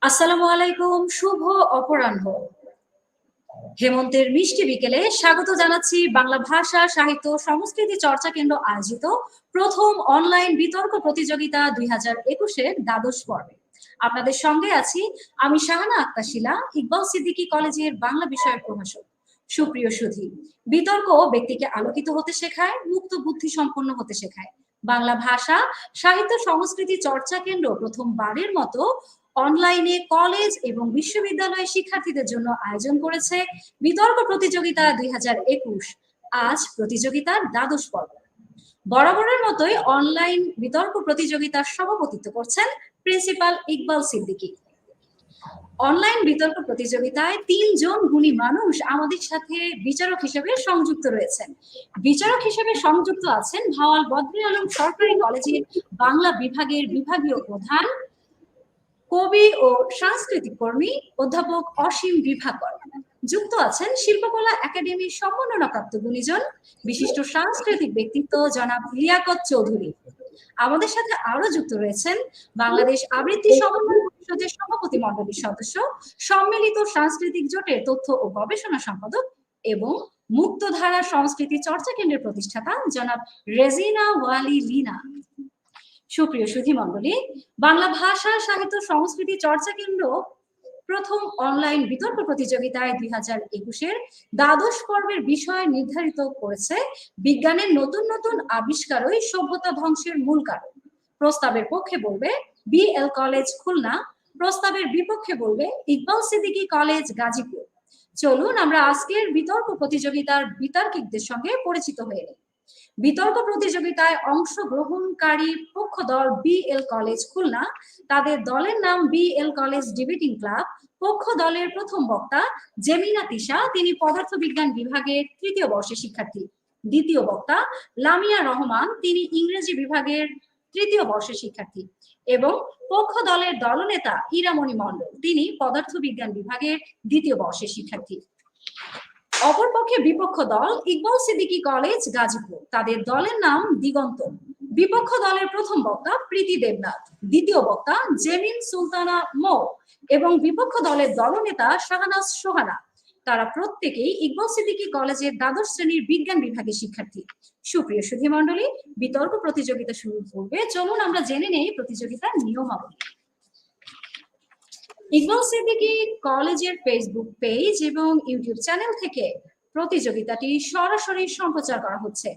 আসসালামু আলাইকুম, শুভ অপরাহ্ন। হেমন্তের মিষ্টি বিকেলে স্বাগত জানাচ্ছি বাংলা ভাষা সাহিত্য সংস্কৃতি চর্চা কেন্দ্র আয়োজিত প্রথম অনলাইন বিতর্ক প্রতিযোগিতা 2021-এর দ্বাদশ পর্বে। আপনাদের সঙ্গে আছি আমি শাহানা আক্তার শিলা, ইকবাল সিদ্দিকী কলেজের বাংলা বিষয়ের প্রভাষক। সুপ্রিয় সুধী, বিতর্ক ব্যক্তিকে আলোকিত হতে শেখায়, মুক্ত বুদ্ধি সম্পন্ন হতে শেখায়। বাংলা ভাষা সাহিত্য সংস্কৃতি চর্চা কেন্দ্র প্রথমবারের মতো অনলাইনে কলেজ এবং বিশ্ববিদ্যালয় শিক্ষার্থীদের জন্য আয়োজন করেছে বিতর্ক প্রতিযোগিতা 2021। আজ প্রতিযোগিতার দ্বাদশ পর্ব। বরাবরের মতোই অনলাইন বিতর্ক প্রতিযোগিতার সভাপতিত্ব করছেন প্রিন্সিপাল ইকবাল সিদ্দিকী। অনলাইন বিতর্ক প্রতিযোগিতায় 3 জন গুণী মানুষ আমাদের সাথে বিচারক হিসেবে সংযুক্ত রয়েছেন। বিচারক হিসেবে সংযুক্ত আছেন ভাওয়াল বদরে আলম সরকারি কলেজের বাংলা বিভাগের বিভাগীয় প্রধান, কবি ও সাংস্কৃতিক কর্মী অধ্যাপক অসীম বিভাকর। যুক্ত আছেন শিল্পকলা একাডেমির সম্মাননাপ্রাপ্ত গুণীজন বিশিষ্ট সাংস্কৃতিক ব্যক্তিত্ব জনাব লিয়াকত চৌধুরী। আমাদের সাথে আরো যুক্ত রয়েছেন বাংলাদেশ আবৃত্তি সমন্বয় পরিষদের সভাপতি মণ্ডলীর সদস্য, সম্মিলিত সাংস্কৃতিক জোটের তথ্য ও গবেষণা সম্পাদক এবং মুক্তধারা সংস্কৃতি চর্চা কেন্দ্রের প্রতিষ্ঠাতা জনাব রেজিনা ওয়ালি লিনা। সুপ্রিয় সুধী মণ্ডলী, বাংলা ভাষা সাহিত্য সংস্কৃতি চর্চা কেন্দ্র প্রথম অনলাইন বিতর্ক প্রতিযোগিতায় 2021-এর দ্বাদশ পর্বের বিষয় নির্ধারিত করেছে বিজ্ঞানের নতুন নতুন আবিষ্কারই সভ্যতা ধ্বংসের মূল কারণ। প্রস্তাবের পক্ষে বলবে বিএল কলেজ খুলনা, প্রস্তাবের বিপক্ষে বলবে ইকবাল সিদ্দিকী কলেজ গাজীপুর। চলুন আমরা আজকের বিতর্ক প্রতিযোগিতার বিতর্কিকদের সঙ্গে পরিচিত হয়ে নিই। বিতর্ক প্রতিযোগিতায় অংশগ্রহণকারী পক্ষ দল বিএল কলেজ খুলনা, তাদের দলের নাম বিএল কলেজ ডিবেটিং ক্লাব। পক্ষ দলের প্রথম বক্তা জেমিনা তিশা, তিনি পদার্থবিজ্ঞান বিভাগের 3য় বর্ষের শিক্ষার্থী। দ্বিতীয় বক্তা লামিয়া রহমান, তিনি ইংরেজি বিভাগের 3য় বর্ষের শিক্ষার্থী। এবং পক্ষ দলের দলনেতা ইরামণি মণ্ডল, তিনি পদার্থবিজ্ঞান বিভাগের 2য় বর্ষের শিক্ষার্থী। অপরপক্ষে বিপক্ষ দল ইকবাল সিদ্দিকী কলেজ গাজীপুর, তাদের দলের নাম দিগন্ত। বিপক্ষ দলের প্রথম বক্তা প্রীতি দেবনাথ, দ্বিতীয় বক্তা জেমিন সুলতানা মো এবং বিপক্ষ দলের দলনেতা শাহনাজ সোহানা। তারা প্রত্যেকেই ইকবাল সিদ্দিকী কলেজের দ্বাদশ শ্রেণীর বিজ্ঞান বিভাগের শিক্ষার্থী। সুপ্রিয় সুধী মণ্ডলী, বিতর্ক প্রতিযোগিতা শুরু করবে, চলুন আমরা জেনে নেই প্রতিযোগিতার নিয়মাবলী। ইকবাল সিদ্দিকী কলেজের ফেসবুক পেজ এবং ইউটিউব চ্যানেল থেকে প্রতিযোগিতাটি সরাসরি সম্প্রচার করা হচ্ছে।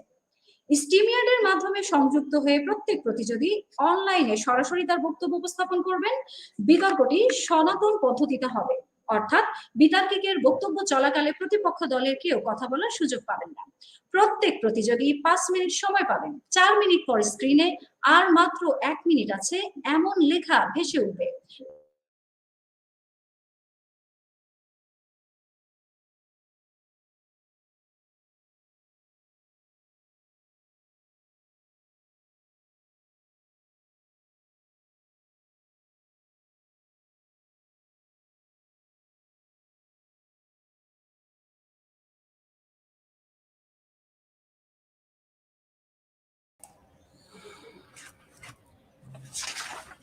স্ট্রিমইয়ার্ডের মাধ্যমে সংযুক্ত হয়ে প্রত্যেক প্রতিযোগী অনলাইনে সরাসরি তার বক্তব্য উপস্থাপন করবেন। বিতর্কটি সনাতন পদ্ধতিতে হবে, অর্থাৎ বিতর্কের বক্তব্য চলাকালে প্রতিপক্ষ দলের কেউ কথা বলার সুযোগ পাবেন না। প্রত্যেক প্রতিযোগী 5 মিনিট সময় পাবেন। 4 মিনিট পর স্ক্রিনে আর মাত্র 1 মিনিট আছে এমন লেখা ভেসে উঠবে।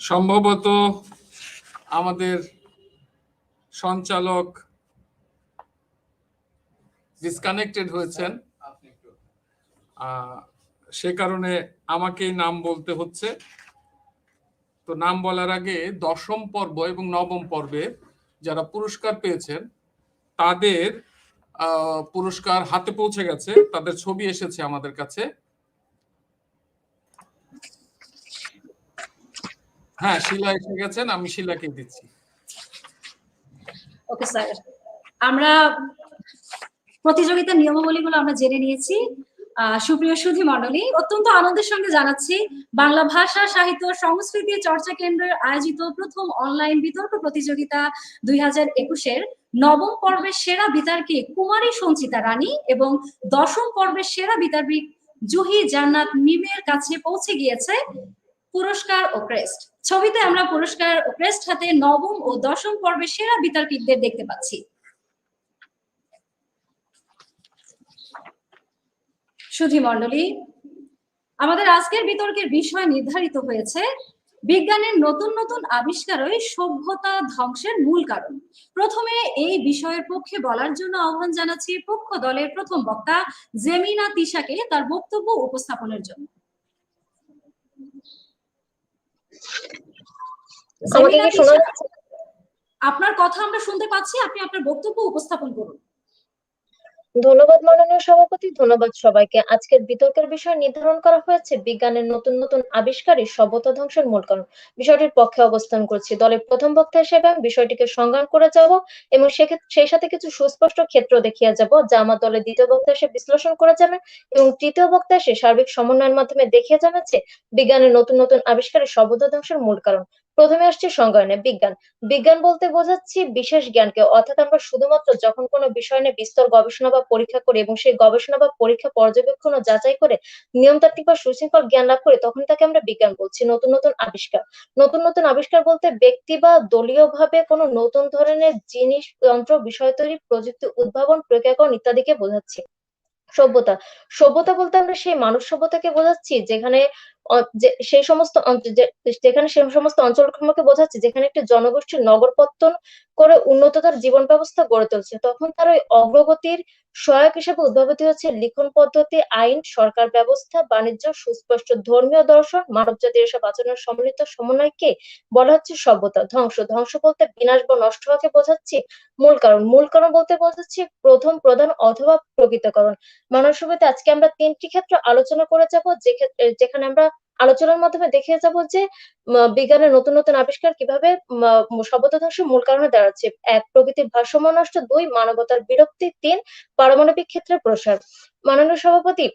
সম্ভবত আমাদের সঞ্চালক ডিসকানেক্টেড হয়েছেন, সে কারণে আমাকেই নাম বলতে হচ্ছে। তো নাম বলার আগে 10ম পর্ব এবং 9ম পর্বে যারা পুরস্কার পেয়েছেন তাদের পুরস্কার হাতে পৌঁছে গেছে, তাদের ছবি এসেছে আমাদের কাছে। হ্যাঁ, শিলা এসে গেছেন, আমি শিলাকে দিচ্ছি। ওকে স্যার, আমরা প্রতিযোগিতার নিয়মাবলীগুলো আমরা জেনে নিয়েছি। সুপ্রিয় সুধী মণ্ডলী, অত্যন্ত আনন্দের সঙ্গে জানাচ্ছি বাংলা ভাষা সাহিত্য সংস্কৃতি চর্চা কেন্দ্রের আয়োজিত প্রথম অনলাইন বিতর্ক প্রতিযোগিতা 2021-এর 9ম পর্বের সেরা বিতর্কে কুমারী সঞ্চিতা রানী এবং 10ম পর্বের সেরা বিতর্কিক জুহি জান্নাত মিমের কাছে পৌঁছে গিয়েছে পুরস্কার ও ক্রেস্ট। ছবিতে আমরা পুরস্কার ও ক্রেস্ট হাতে 9ম ও 10ম পর্বের সেরা বিতর্কিকদের দেখতে পাচ্ছি। সুধী মণ্ডলী, আমাদের আজকের বিতর্কের বিষয় নির্ধারিত হয়েছে বিজ্ঞানের নতুন নতুন আবিষ্কারই সভ্যতা ধ্বংসের মূল কারণ। প্রথমে এই বিষয়ের পক্ষে বলার জন্য আহ্বান জানাচ্ছি পক্ষ দলের প্রথম বক্তা জেমিনা তিশাকে তার বক্তব্য উপস্থাপনের জন্য। আমাকে কি শোনা যাচ্ছে? আপনার কথা আমরা শুনতে পাচ্ছি, আপনি আপনার বক্তব্য উপস্থাপন করুন। ধন্যবাদ মাননীয় সভাপতি, ধন্যবাদ সবাইকে। আজকের বিতর্কের বিষয় নির্ধারণ করা হয়েছে বিজ্ঞানের নতুন নতুন আবিষ্কারই সভ্যতা ধ্বংসের মূল কারণ। বিষয়টির পক্ষে অবস্থান করছি। দলের প্রথম বক্তা হিসেবে আমি বিষয়টিকে সংজ্ঞান করে যাব এবং সেই সাথে কিছু সুস্পষ্ট ক্ষেত্র দেখিয়ে যাব যা আমার দলের দ্বিতীয় বক্তা এসে বিশ্লেষণ করে যাবেন এবং তৃতীয় বক্তা এসে সার্বিক সমন্বয়ের মাধ্যমে দেখিয়ে যাবে যে বিজ্ঞানের নতুন নতুন আবিষ্কারই সভ্যতা ধ্বংসের মূল কারণ। প্রথমে আসছে সংজ্ঞায়নে। বিজ্ঞান বিজ্ঞান বলতে বোঝাচ্ছি বিশেষ জ্ঞানকে, অর্থাৎ আমরা শুধুমাত্র যখন কোনো বিষয় নিয়ে বিস্তর গবেষণা বা পরীক্ষা করি এবং সেই গবেষণা বা পরীক্ষা পর্যবেক্ষণ ও যাচাই করে নিয়মতান্ত্রিক বা সুশৃঙ্খল জ্ঞান লাভ করি তখন তাকে আমরা বিজ্ঞান বলছি। নতুন নতুন আবিষ্কার, নতুন নতুন আবিষ্কার বলতে ব্যক্তি বা দলীয় ভাবে কোনো নতুন ধরনের জিনিস, যন্ত্র, বিষয় তৈরি, প্রযুক্তি উদ্ভাবন, প্রক্রিয়াকরণ ইত্যাদিকে বোঝাচ্ছি। সভ্যতা সভ্যতা বলতে আমরা সেই মানব সভ্যতাকে বোঝাচ্ছি যেখানে যেখানে সেই সমস্ত অঞ্চলসমূহকে বোঝাচ্ছি যেখানে একটি জনগোষ্ঠীর নগরপত্তন করে উন্নততর জীবন ব্যবস্থা গড়ে তুলছে, তখন তার ওই অগ্রগতির সহায়ক হিসেবে উদ্ভাবিত হচ্ছে লিখন পদ্ধতি, আইন, সরকার ব্যবস্থা, বাণিজ্য, সুস্পষ্ট ধর্মীয় দর্শন, মানব জাতির এসব আচরণের সম্মিলিত সমন্বয়কে বলা হচ্ছে সভ্যতা। ধ্বংস ধ্বংস বলতে বিনাশ বা নষ্ট হওয়াকে বোঝাচ্ছি। মূল কারণ বলতে বোঝাচ্ছি প্রথম, প্রধান অথবা প্রকৃতকরণ। মানব সভ্যতায় আজকে আমরা তিনটি ক্ষেত্র আলোচনা করে যাব, যেখানে আমরা আলোচনার মাধ্যমে দেখিয়ে যাব যে বিজ্ঞানের নতুন নতুন আবিষ্কার কিভাবে সভ্যতা ধ্বংসের মূল কারণে দাঁড়াচ্ছে। এক, প্রকৃতির ভারসাম্য নষ্ট। দুই, মানবতার বিরক্তি। তিন, পারমাণবিক ক্ষেত্রের প্রসার। মাননীয় সভাপতি,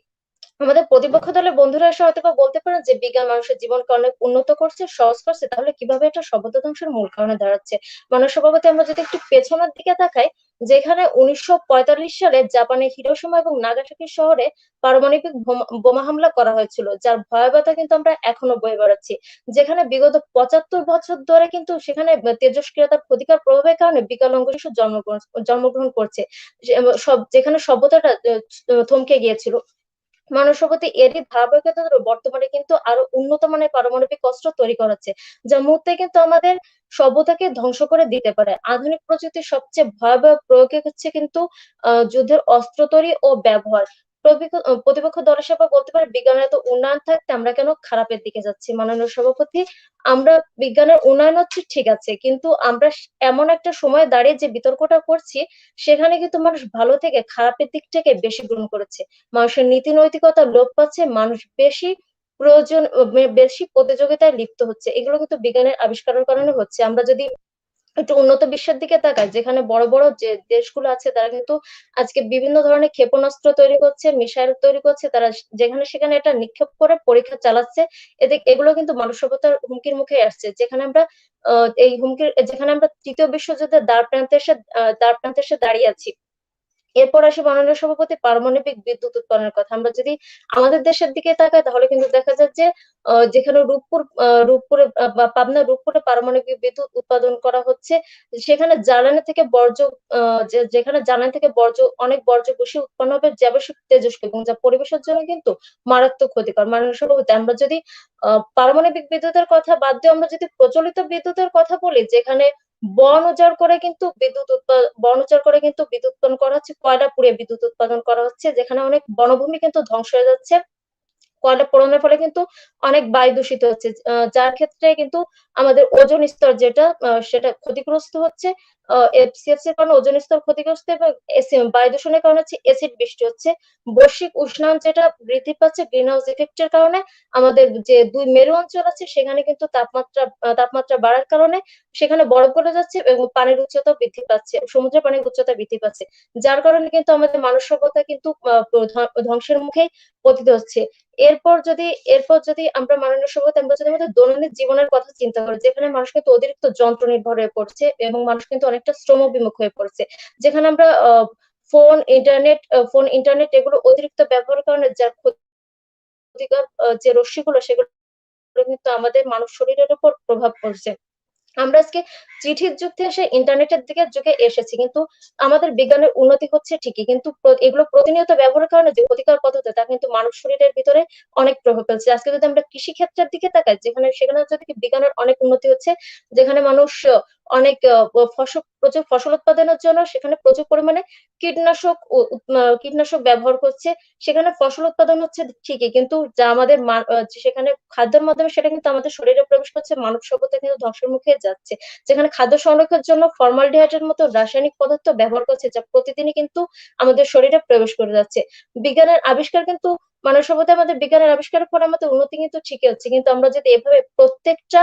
আমাদের প্রতিপক্ষ দলের বন্ধুরা এসে হয়তো বা বলতে পারেন যে বিজ্ঞান মানুষের জীবনকে অনেক উন্নত করছে, সহজ করছে, তাহলে কিভাবে এটা সভ্যতা ধ্বংসের মূল কারণে দাঁড়াচ্ছে? মাননীয় সভাপতি, আমরা যদি একটু পেছনের দিকে তাকাই, যেখানে 1945 সালে জাপানের হিরোশিমা এবং নাগাসাকি শহরে পারমাণবিক বোমা হামলা করা হয়েছিল, যার ভয়াবহতা কিন্তু আমরা এখনো বয়ে বেড়াচ্ছি। যেখানে বিগত 75 বছর ধরে কিন্তু সেখানে তেজস্ক্রিয়তার ক্ষতিকর প্রভাবের কারণে বিকলাঙ্গ শিশু জন্মগ্রহণ করছে, যেখানে সভ্যতাটা থমকে গিয়েছিল। মানব সভ্যতা এরই ধারাবাহিকতা ধরে বর্তমানে কিন্তু আরো উন্নত মানের পারমাণবিক অস্ত্র তৈরি করাচ্ছে, যা মুহূর্তে কিন্তু আমাদের সভ্যতাকে ধ্বংস করে দিতে পারে। আধুনিক প্রযুক্তির সবচেয়ে ভয়াবহ প্রয়োগ হচ্ছে কিন্তু যুদ্ধের অস্ত্র তৈরি ও ব্যবহার। প্রতিপক্ষ দলের সবাই বলতে পারে বিজ্ঞানের এত উন্নয়ন থাকতে আমরা কেন খারাপের দিকে যাচ্ছি? মাননীয় সভাপতি, আমরা বিজ্ঞানের উন্নয়ন হচ্ছে ঠিক আছে, কিন্তু আমরা এমন একটা সময় দাঁড়িয়ে যে বিতর্কটা করছি সেখানে কিন্তু মানুষ ভালো থেকে খারাপের দিকটাকে বেশি গ্রহণ করেছে। মানুষের নীতি নৈতিকতা লোপ পাচ্ছে, মানুষ বেশি প্রতিযোগিতায় লিপ্ত হচ্ছে। এগুলো কিন্তু বিজ্ঞানের আবিষ্কারের কারণে হচ্ছে। আমরা যদি একটু উন্নত বিশ্বের দিকে তাকাই, যেখানে বড় বড় যে দেশগুলো আছে তারা কিন্তু আজকে বিভিন্ন ধরনের ক্ষেপণাস্ত্র তৈরি করছে, মিসাইল তৈরি করছে, তারা যেখানে সেখানে এটা নিক্ষেপ করে পরীক্ষা চালাচ্ছে। এগুলো কিন্তু মানব সভ্যতার হুমকির মুখে আসছে, যেখানে আমরা যেখানে আমরা তৃতীয় বিশ্বযুদ্ধের দ্বার প্রান্তে এসে দাঁড়িয়ে আছি। এরপর আসি মাননীয় সভাপতি পারমাণবিক বিদ্যুৎ উৎপাদনের কথা। আমরা যদি আমাদের দেশের দিকে তাকাই তাহলে কিন্তু দেখা যায় যে যেখানে বা পাবনা রূপপুরে পারমাণবিক বিদ্যুৎ উৎপাদন করা হচ্ছে, সেখানে জ্বালানি থেকে বর্জ্য যেখানে জ্বালানি থেকে অনেক বর্জ্য বেশি উৎপন্ন হবে, যাবতীয় তেজস্ক্রিয়, এবং যা পরিবেশের জন্য কিন্তু মারাত্মক ক্ষতিকর। মাননীয় সভাপতি, আমরা যদি পারমাণবিক বিদ্যুতের কথা বাদ দিয়ে আমরা যদি প্রচলিত বিদ্যুতের কথা বলি, যেখানে বন উজাড় করে কিন্তু বিদ্যুৎ উৎপাদন করা হচ্ছে, কয়লা পুড়িয়ে বিদ্যুৎ উৎপাদন করা হচ্ছে, যেখানে অনেক বনভূমি কিন্তু ধ্বংস হয়ে যাচ্ছে। কয়লা পোড়ানোর ফলে কিন্তু অনেক বায়ু দূষিত হচ্ছে, যার ক্ষেত্রে কিন্তু আমাদের ওজোন স্তর সেটা ক্ষতিগ্রস্ত হচ্ছে। সিএফসি এর কারণে ওজোন স্তর ক্ষতিগ্রস্ত এবং বায়ু দূষণের কারণে হচ্ছে এসিড বৃষ্টি হচ্ছে। বৈশ্বিক উষ্ণায়ন যেটা বৃদ্ধি পাচ্ছে গ্রিন হাউস ইফেক্টের কারণে, আমাদের যে দুই মেরু অঞ্চল আছে সেখানে কিন্তু তাপমাত্রা বাড়ার কারণে সেখানে বরফ গলে যাচ্ছে এবং পানির উচ্চতা বৃদ্ধি পাচ্ছে, সমুদ্রের পানির উচ্চতা বৃদ্ধি পাচ্ছে, যার কারণে কিন্তু আমাদের মানব সভ্যতা কিন্তু ধ্বংসের মুখে পতিত হচ্ছে। এরপর যদি আমরা মাননীয় সভাপতি, আমরা যদি আমাদের দৈনন্দিন জীবনের কথা চিন্তা করি, যেখানে মানুষ কিন্তু অতিরিক্ত যন্ত্র নির্ভর হয়ে পড়ছে এবং মানুষ কিন্তু অনেকটা শ্রম বিমুখ হয়ে পড়ছে, যেখানে আমরা ফোন ইন্টারনেট এগুলো অতিরিক্ত ব্যবহারের কারণে যার ক্ষতিকর যে রশ্মিগুলো সেগুলো কিন্তু আমাদের মানব শরীরের উপর প্রভাব পড়ছে। আমরা আজকে চিঠির যুগ থেকে এসে ইন্টারনেটের যুগে এসেছি, কিন্তু আমাদের বিজ্ঞানের উন্নতি হচ্ছে ঠিকই, কিন্তু এগুলো প্রতিনিয়ত ব্যবহারের কারণে যে ক্ষতিকর পদ্ধতি তা কিন্তু মানব শরীরের ভিতরে অনেক প্রভাব ফেলছে। আজকে যদি আমরা কৃষি ক্ষেত্রের দিকে তাকাই, সেখানে যদি বিজ্ঞানের অনেক উন্নতি হচ্ছে, যেখানে মানুষ অনেক প্রচুর ফসল উৎপাদনের জন্য সেখানে প্রচুর পরিমাণে কীটনাশক ব্যবহার করছে, সেখানে ফসল উৎপাদন হচ্ছে ঠিকই, কিন্তু যা আমাদের সেখানে খাদ্যের মাধ্যমে সেটা কিন্তু আমাদের শরীরে প্রবেশ করছে, মানব সভ্যতা কিন্তু ধ্বংসের মুখে যাচ্ছে। যেখানে খাদ্য সংরক্ষণের জন্য ফর্মালডিহাইডের মতো রাসায়নিক পদার্থ ব্যবহার করছে, যা প্রতিদিনই কিন্তু আমাদের শরীরে প্রবেশ করে যাচ্ছে। বিজ্ঞানের আবিষ্কার কিন্তু মানব সভ্যতা, আমাদের বিজ্ঞানের আবিষ্কারের ফলে আমাদের উন্নতি কিন্তু ঠিকই হচ্ছে, কিন্তু আমরা যদি এভাবে প্রত্যেকটা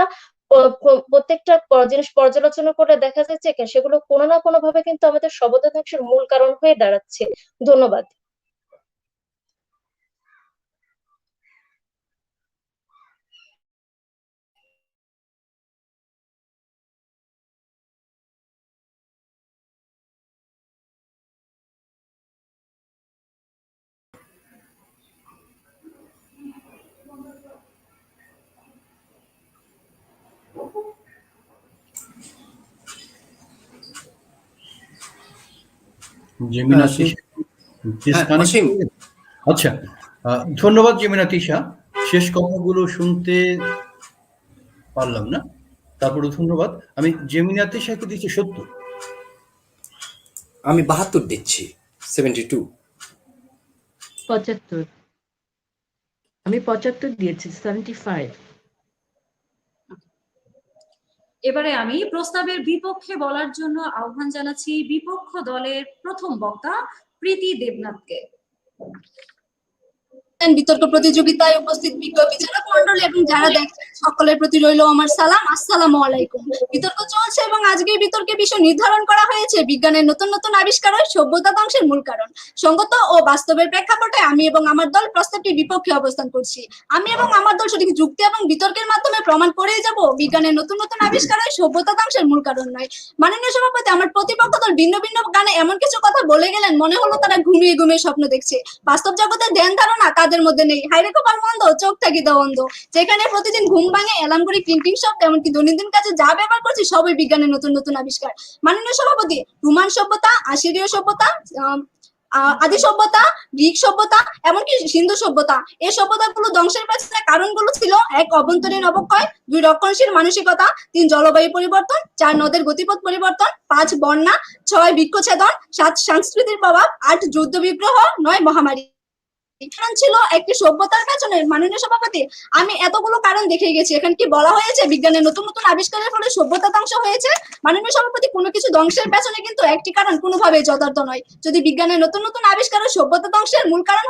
জিনিস পর্যালোচনা করে দেখা যাচ্ছে সেগুলো কোনো না কোনো ভাবে কিন্তু আমাদের সভ্যতা ধ্বংসের মূল কারণ হয়ে দাঁড়াচ্ছে। ধন্যবাদ। জেমিনা তিশা, অসীম। আচ্ছা, ধন্যবাদ জেমিনা তিশা। শেষ কথাগুলো শুনতে পারলাম না, তারপরে ধন্যবাদ। আমি জেমিনা তিশাকে দিচ্ছি 70। আমি 72 দিচ্ছি, 72। 75। আমি 75 দিয়েছি, 75। এবারে আমি প্রস্তাবের বিপক্ষে বলার জন্য আহ্বান জানাচ্ছি বিপক্ষ দলের প্রথম বক্তা প্রীতি দেবনাথকে। বিতর্ক প্রতিযোগিতায় উপস্থিত বিজ্ঞ বিচারক মন্ডলী এবং যারা দেখছেন সকলের প্রতি রইল আমার সালাম, আসসালামু আলাইকুম। বিতর্ক চলছে এবং আজকের বিতর্কের বিষয় নির্ধারণ করা হয়েছে বিজ্ঞানের নতুন নতুন আবিষ্কারের সভ্যতা ধ্বংসের মূল কারণ। সঙ্গত ও বাস্তবের প্রেক্ষাপটে আমি এবং আমার দল প্রস্তাবটির বিপক্ষে অবস্থান করছি। আমি এবং আমার দল সঠিক যুক্তি এবং বিতর্কের মাধ্যমে প্রমাণ করেই যাব বিজ্ঞানের নতুন নতুন আবিষ্কারের সভ্যতা ধ্বংসের মূল কারণ নয়। মাননীয় সভাপতি, আমার প্রতিপক্ষ দল ভিন্ন ভিন্ন গানে এমন কিছু কথা বলে গেলেন মনে হলো তারা ঘুমিয়ে ঘুমিয়ে স্বপ্ন দেখছে। বাস্তব জগতের ধ্যান ধারণা তাদের মধ্যে নেই। হাইরে কপাল মন্দ, চোখ থাকিতে অন্ধ। যেখানে প্রতিদিন ঘুম ভাঙে এলার্ম করে ক্লিনটিং শব্দ, এমনকি দৈনন্দিন কাজে যা ব্যবহার করছি সবই বিজ্ঞানের নতুন নতুন আবিষ্কার। মাননীয় সভাপতি, রোমান সভ্যতা, আসিরীয় সভ্যতা, আদি সভ্যতা, গ্রিক সভ্যতা, এমনকি সিন্ধু সভ্যতা, এই সভ্যতাগুলো ধ্বংসের পেছনে কারণগুলো ছিল: ১. অভ্যন্তরীণ অবক্ষয়, ২. রক্ষণশীল মানসিকতা, ৩. জলবায়ু পরিবর্তন, ৪. নদের গতিপথ পরিবর্তন, ৫. বন্যা, ৬. বৃক্ষছেদন, ৭. সংস্কৃতির প্রভাব, ৮. যুদ্ধ বিগ্রহ, ৯. মহামারী। কারণ ছিল একটি সভ্যতার পেছনে। মাননীয় সভাপতি, আমি এতগুলো কারণ দেখে গেছি। এখানে কি বলা হয়েছে বিজ্ঞানের নতুন নতুন আবিষ্কারের ফলে সভ্যতা ধ্বংস হয়েছে? মাননীয় সভাপতি, কোনো কিছু ধ্বংসের পেছনে কিন্তু একটি কারণ কোনোভাবেই যথার্থ নয়। যদি বিজ্ঞানের নতুন নতুন আবিষ্কারের সভ্যতা ধ্বংসের মূল কারণ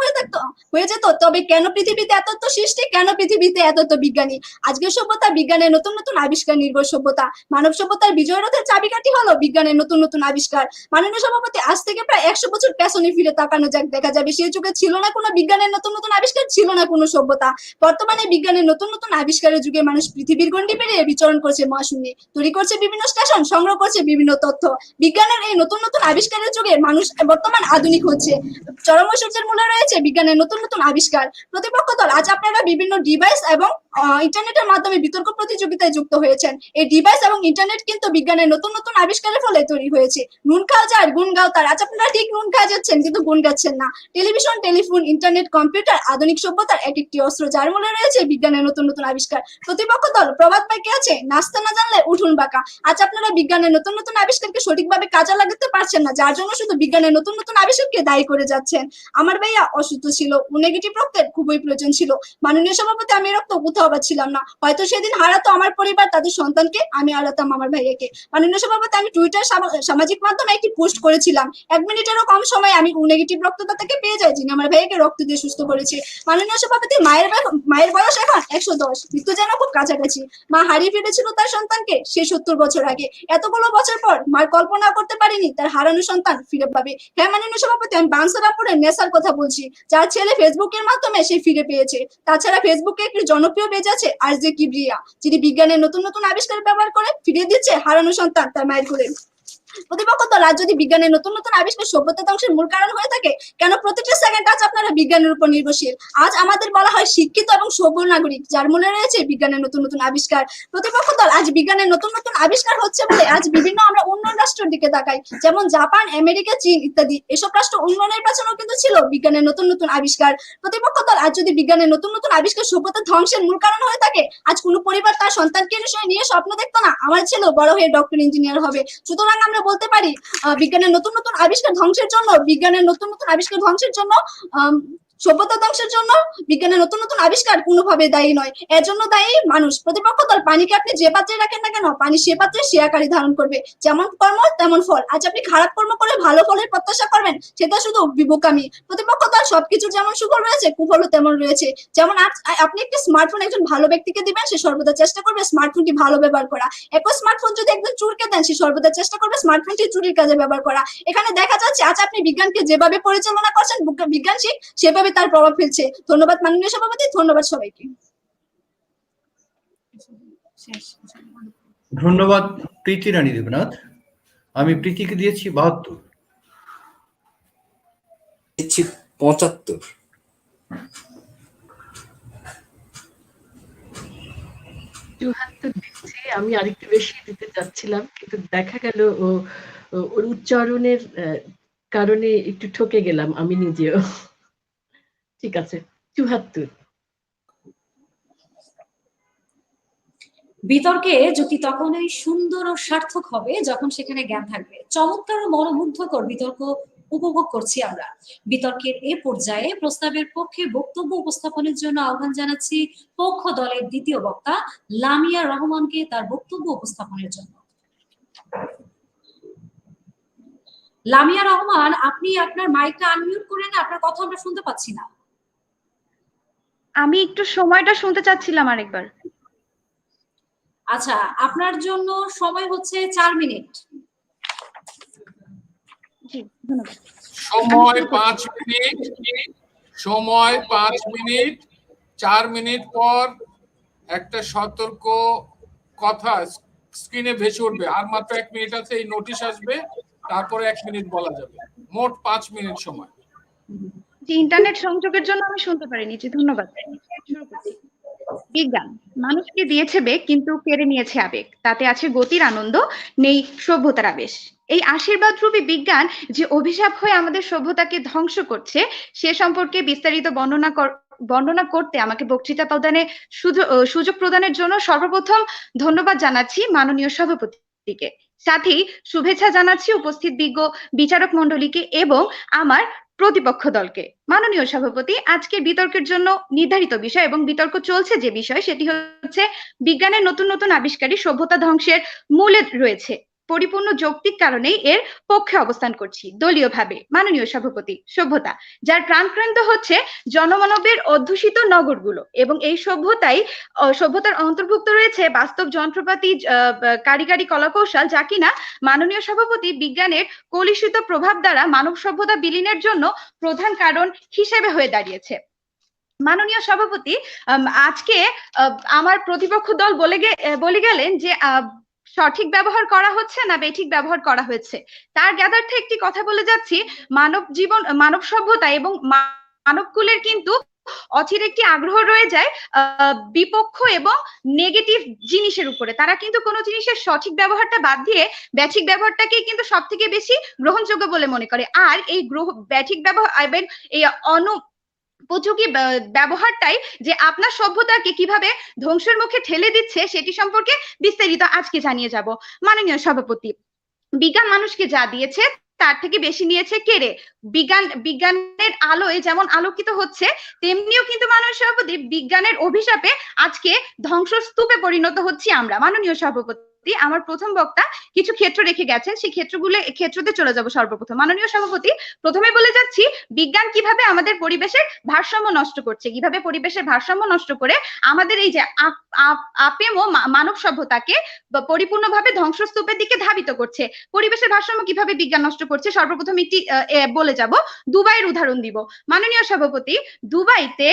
হয়ে যেত, তবে কেন পৃথিবীতে এত সৃষ্টি, কেন পৃথিবীতে এত বিজ্ঞানী? আজকের সভ্যতা বিজ্ঞানের নতুন নতুন আবিষ্কার নির্ভর সভ্যতা। মানব সভ্যতার বিজয় রথের চাবিকাঠি হলো বিজ্ঞানের নতুন নতুন আবিষ্কার। মাননীয় সভাপতি, আজ থেকে প্রায় 100 বছর পেছনে ফিরে তাকানো যাক, দেখা যাবে সেই যুগে ছিল না কোনো বিজ্ঞানের নতুন নতুন আবিষ্কার, ছিল না কোনো সভ্যতা। বর্তমানে বিজ্ঞানের নতুন নতুন আবিষ্কারের যুগে মানুষ পৃথিবীর গণ্ডি পেরিয়ে বিচরণ করছে মহাশূন্যে, তৈরি করছে বিভিন্ন স্টেশন, সংগ্রহ করছে বিভিন্ন তথ্য। বিজ্ঞানের এই নতুন নতুন আবিষ্কারের যুগে মানুষ বর্তমান আধুনিক হচ্ছে। চরম ঐশ্বর্যের মূলে রয়েছে বিজ্ঞানের নতুন নতুন আবিষ্কার। প্রতিপক্ষ দল, আজ আপনারা বিভিন্ন ডিভাইস এবং ইন্টারনেটের মাধ্যমে বিতর্ক প্রতিযোগিতায় যুক্ত হয়েছেন। এই ডিভাইস এবং ইন্টারনেট কিন্তু বিজ্ঞানের নতুন নতুন আবিষ্কারের ফলে তৈরি হয়েছে। নুন খাওয়া যার, গুণ গাও তার। আজ আপনারা ঠিক নুন খাওয়া যাচ্ছেন কিন্তু গুণ গাচ্ছেন না। টেলিভিশন, টেলিফোন, ইন্টারনেট, কম্পিউটার আধুনিক সভ্যতার এক একটি অস্ত্র, যার মূলে রয়েছে বিজ্ঞানের নতুন নতুন আবিষ্কার। প্রতিপক্ষ দল প্রবাদ বাক্যে আছে, নাস্তা না জানলে উঠুন বাঁকা। আজ আপনারা বিজ্ঞানের নতুন নতুন আবিষ্কারকে সঠিকভাবে কাজে লাগাতে পারছেন না, যার জন্য শুধু বিজ্ঞানের নতুন নতুন আবিষ্কারকে দায়ী করে যাচ্ছেন। আমার ভাইয়া অসুস্থ ছিল, ও নেগেটিভ রক্তের খুবই প্রয়োজন ছিল। মাননীয় সভাপতি, আমি রক্ত কোথাও পাচ্ছিলাম না। হয়তো সেদিন হারাতো আমার পরিবার তাদের সন্তানকে, আমি হারাতাম আমার ভাইয়াকে। মাননীয় সভাপতি, আমি টুইটার সামাজিক মাধ্যমে একটি পোস্ট করেছিলাম। 1 মিনিটেরও কম সময় আমি ও নেগেটিভ রক্তদাতাকে পেয়ে যাই, যিনি আমার ভাইয়াকে রক্ত দিয়ে সুস্থ করেছে। মাননীয় সভাপতি, মায়ের বয়স এখন 110, মৃত্যু যেন খুব কাছাকাছি। মা হারিয়ে ফেলেছিল তার সন্তানকে সে 70 বছর আগে। এতগুলো বছর পর মার কল্পনা করতে পারিনি তার হারানো সন্তান ফিরে পাবে। হ্যাঁ মাননীয় সভাপতি, আমি বাংসারাপুরের নেশার কথা বলছি, যার ছেলে ফেসবুকের মাধ্যমে সে ফিরে পেয়েছে। তাছাড়া ফেসবুকে একটি জনপ্রিয় পেজ আছে আরজে কিবরিয়া, যিনি বিজ্ঞানের নতুন নতুন আবিষ্কার ব্যবহার করে ফিরিয়ে দিচ্ছে হারানো সন্তান তার মায়ের কোলে। প্রতিপক্ষ দল আজ যদি বিজ্ঞানের নতুন নতুন আবিষ্কার সভ্যতা ধ্বংসের মূল কারণ হয়ে থাকে, কেন প্রতিটা সেকেন্ড আজ আপনারা বিজ্ঞানের উপর নির্ভরশীল? আজ আমাদের বলা হয় শিক্ষিত এবং সভ্য নাগরিক, যার মনে রয়েছে বিজ্ঞানের নতুন নতুন আবিষ্কার। প্রতিপক্ষ দল আজ বিজ্ঞানের নতুন নতুন আবিষ্কার হচ্ছে বলে আজ বিভিন্ন আমরা উন্নয়ন রাষ্ট্রের দিকে তাকাই, যেমন জাপান, আমেরিকা, চীন ইত্যাদি। এসব রাষ্ট্র উন্নয়নের পেছনেও কিন্তু ছিল বিজ্ঞানের নতুন নতুন আবিষ্কার। প্রতিপক্ষ দল আজ যদি বিজ্ঞানের নতুন নতুন আবিষ্কার সভ্যতা ধ্বংসের মূল কারণ হয়ে থাকে, আজ কোনো পরিবার তার সন্তানকে নিয়ে স্বপ্ন দেখতো না আমার ছেলে বড় হয়ে ডক্টর ইঞ্জিনিয়ার হবে। সুতরাং আমরা বলতে পারি বিজ্ঞানের নতুন নতুন আবিষ্কার ধ্বংসের জন্য সভ্যতা ধ্বংসের জন্য বিজ্ঞানের নতুন নতুন আবিষ্কার কোনোভাবে দায়ী নয়, এর জন্য দায়ী মানুষ। প্রতিপক্ষ দল পানিকে আপনি যে পাত্রে রাখেন না কেন, পানি সে পাত্রে সে আকারই ধারণ করবে, যেমন কর্ম তেমন ফল। আজ আপনি খারাপ কর্ম করে ভালো ফলের প্রত্যাশা করবেন, সেটা শুধু বিবোকামি। প্রতিপক্ষ দল সবকিছু যেমন সুফল রয়েছে কুফলও তেমন রয়েছে। যেমন আপনি একটি স্মার্টফোন একজন ভালো ব্যক্তিকে দিবেন, সে সর্বদা চেষ্টা করবে স্মার্টফোনটি ভালো ব্যবহার করা। একই স্মার্টফোন যদি একজন চোরকে দেন, সে সর্বদা চেষ্টা করবে স্মার্টফোনটি চুরির কাজে ব্যবহার করা। এখানে দেখা যাচ্ছে আজ আপনি বিজ্ঞানকে যেভাবে পরিচালনা করছেন, বিজ্ঞান শিখ সেভাবে তার প্রভাব ফেলছে। ধন্যবাদ মাননীয় সভাপতি, ধন্যবাদ সবাইকে। ধন্যবাদ প্রীতি রানী দেবনাথ। আমি প্রীতিকে দিয়েছি 72। দিচ্ছি 75। দিচ্ছি। আমি আরেকটু বেশি দিতে চাচ্ছিলাম, কিন্তু দেখা গেল ওর উচ্চারণের কারণে একটু ঠকে গেলাম আমি নিজেও। ঠিক আছে, 74। বিতর্কে যুক্তি তখনই সুন্দর ও সার্থক হবে যখন সেখানে জ্ঞান থাকবে। চমৎকার ও মনোমুগ্ধকর বিতর্ক উপভোগ করছি আমরা। বিতর্কের এ পর্যায়ে প্রস্তাবের পক্ষে বক্তব্য উপস্থাপনের জন্য আহ্বান জানাচ্ছি পক্ষ দলের দ্বিতীয় বক্তা লামিয়া রহমানকে তার বক্তব্য উপস্থাপনের জন্য। লামিয়া রহমান, আপনি আপনার মাইকটা আনমিউট করে না, আপনার কথা আমরা শুনতে পাচ্ছি না। আমি একটু সময়টা শুনতে চাচ্ছিলাম আরেকবার। আচ্ছা, আপনার জন্য সময় হচ্ছে 4 মিনিট। জি, ধন্যবাদ। সময় 5 মিনিট। সময় 5 মিনিট। 4 মিনিট পর একটা সতর্ক কথা স্ক্রিনে ভেসে উঠবে। আর মাত্র 1 মিনিট আছে, এই নোটিশ আসবে, তারপরে 1 মিনিট বলা যাবে। মোট 5 মিনিট সময়। জি, ইন্টারনেট সংযোগের জন্য আমি শুনতে পারিনি। জি, ধন্যবাদ। শুরু করছি। বিজ্ঞান মানুষকে দিয়েছে বেগ, কিন্তু কেড়ে নিয়েছে আবেগ। তাতে আছে গতির আনন্দ, নেই সভ্যতার আবেশ। এই আশীর্বাদ রূপী বিজ্ঞান যে অভিশাপ হয়ে আমাদের সভ্যতাকে ধ্বংস করছে, সে সম্পর্কে বিস্তারিত বর্ণনা করতে আমাকে বক্তৃতা প্রদানে সুযোগ প্রদানের জন্য সর্বপ্রথম ধন্যবাদ জানাচ্ছি মাননীয় সভাপতিকে। সাথেই শুভেচ্ছা জানাচ্ছি উপস্থিত বিজ্ঞ বিচারক মণ্ডলীকে এবং আমার প্রতিপক্ষ দলকে। মাননীয় সভাপতি, আজকের বিতর্কের জন্য নির্ধারিত বিষয় এবং বিতর্ক চলছে যে বিষয়, সেটি হচ্ছে বিজ্ঞানের নতুন নতুন আবিষ্কারই সভ্যতা ধ্বংসের মূলে রয়েছে। পরিপূর্ণ যৌক্তিক কারণেই এর পক্ষে অবস্থান করছি দলীয়ভাবে। মাননীয় সভাপতি, সভ্যতা যার প্রাণকেন্দ্র হচ্ছে জনমানবের অধ্যুষিত নগরগুলো, এবং এই সভ্যতার অন্তর্ভুক্ত রয়েছে বাস্তব যন্ত্রপাতি, কারিগরি কলাকৌশল, যা কিনা মাননীয় সভাপতি বিজ্ঞানের কলুষিত প্রভাব দ্বারা মানব সভ্যতা বিলীনের জন্য প্রধান কারণ হিসেবে হয়ে দাঁড়িয়েছে। মাননীয় সভাপতি, আজকে আমার প্রতিপক্ষ দল বলে গেলেন যে সঠিক ব্যবহার করা হচ্ছে না বেঠিক ব্যবহার করা হয়েছে। তার জ্ঞাতার্থে একটি কথা বলে যাচ্ছি, মানব সভ্যতা এবং মানবকুলের কিন্তু অচির একটি আগ্রহ রয়ে যায় বিপক্ষ এবং নেগেটিভ জিনিসের উপরে। তারা কিন্তু কোনো জিনিসের সঠিক ব্যবহারটা বাদ দিয়ে ব্যাঠিক ব্যবহারটাকেই কিন্তু সব থেকে বেশি গ্রহণযোগ্য বলে মনে করে। আর এই ব্যাঠিক ব্যবহার এবং এই উপযোগী ব্যবহারটাই যে আপনার সভ্যতাকে কিভাবে ধ্বংসের মুখে ঠেলে দিচ্ছে, সেটি সম্পর্কে বিস্তারিত আজকে জানিয়ে যাব। মাননীয় সভাপতি, বিজ্ঞান মানুষকে যা দিয়েছে তার থেকে বেশি নিয়েছে কেড়ে। বিজ্ঞানের আলোয় যেমন আলোকিত হচ্ছে, তেমনিও কিন্তু মাননীয় সভাপতি বিজ্ঞানের অভিশাপে আজকে ধ্বংসস্তূপে পরিণত হচ্ছি আমরা। মাননীয় সভাপতি, আমার প্রথম বক্তা কিছু ক্ষেত্র রেখে গেছেন, সেই ক্ষেত্রতে চলে যাব সর্বপ্রথম। মাননীয় সভাপতি, প্রথমে বলে যাচ্ছি বিজ্ঞান কিভাবে আমাদের পরিবেশের ভারসাম্য নষ্ট করছে, কিভাবে পরিবেশের ভারসাম্য নষ্ট করে আমাদের এই যে আপেম ও মানব সভ্যতাকে পরিপূর্ণভাবে ধ্বংসস্তূপের দিকে ধাবিত করছে। পরিবেশের ভারসাম্য কিভাবে বিজ্ঞান নষ্ট করছে, সর্বপ্রথম একটি বলে যাব, দুবাইয়ের উদাহরণ দিব। মাননীয় সভাপতি, দুবাইতে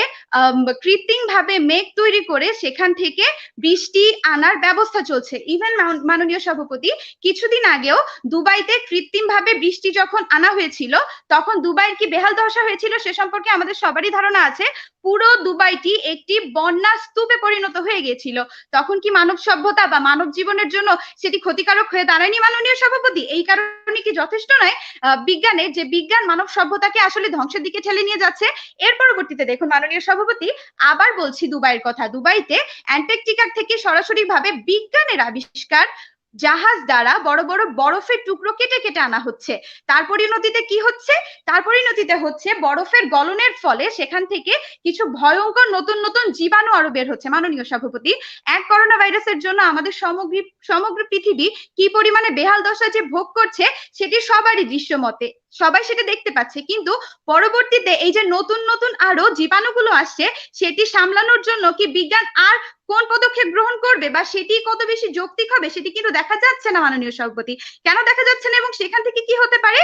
কৃত্রিম ভাবে মেঘ তৈরি করে সেখান থেকে বৃষ্টি আনার ব্যবস্থা চলছে। ইভেন মাননীয় সভাপতি, কিছুদিন আগেও দুবাইতে কৃত্রিমভাবে বৃষ্টি যখন আনা হয়েছিল তখন দুবাইয়ের কি বেহাল দশা হয়েছিল সে সম্পর্কে আমাদের সবারই ধারণা আছে। পুরো দুবাইটি একটি বন্যা স্তূপে পরিণত হয়ে গিয়েছিল। তখন কি মানব সভ্যতা বা মানব জীবনের জন্য সেটি ক্ষতিকারক হয়ে দাঁড়ায়নি মাননীয় সভাপতি? এই কারণে কি যথেষ্ট নয় বিজ্ঞানের যে বিজ্ঞান মানব সভ্যতাকে আসলে ধ্বংসের দিকে ঠেলে নিয়ে যাচ্ছে? এর পরবর্তীতে দেখুন মাননীয় সভাপতি, আবার বলছি দুবাইয়ের কথা, দুবাইতে অ্যান্টার্কটিকা থেকে সরাসরি ভাবে বিজ্ঞানের আবিষ্কার জাহাজ দ্বারা বড় বড় বরফের টুকরো কেটে কেটে আনা হচ্ছে। তার পরিণতিতে কি হচ্ছে? তার পরিণতিতে হচ্ছে বরফের গলনের ফলে সেখান থেকে কিছু ভয়ঙ্কর নতুন নতুন জীবাণু আরো বের হচ্ছে। মাননীয় সভাপতি, এক করোনা ভাইরাসের জন্য আমাদের সমগ্র পৃথিবী কি পরিমাণে বেহাল দশা যে ভোগ করছে সেটি সবারই দৃশ্যমতে, সবাই সেটা দেখতে পাচ্ছে। কিন্তু পরবর্তীতে এই যে নতুন নতুন আরো জীবাণুগুলো আসছে সেটি সামলানোর জন্য কি বিজ্ঞান আর কোন পদক্ষেপ গ্রহণ করবে বা সেটি কত বেশি যৌক্তিক হবে সেটি কিন্তু দেখা যাচ্ছে না মাননীয় সভাপতি। কেন দেখা যাচ্ছে না এবং সেখান থেকে কি হতে পারে?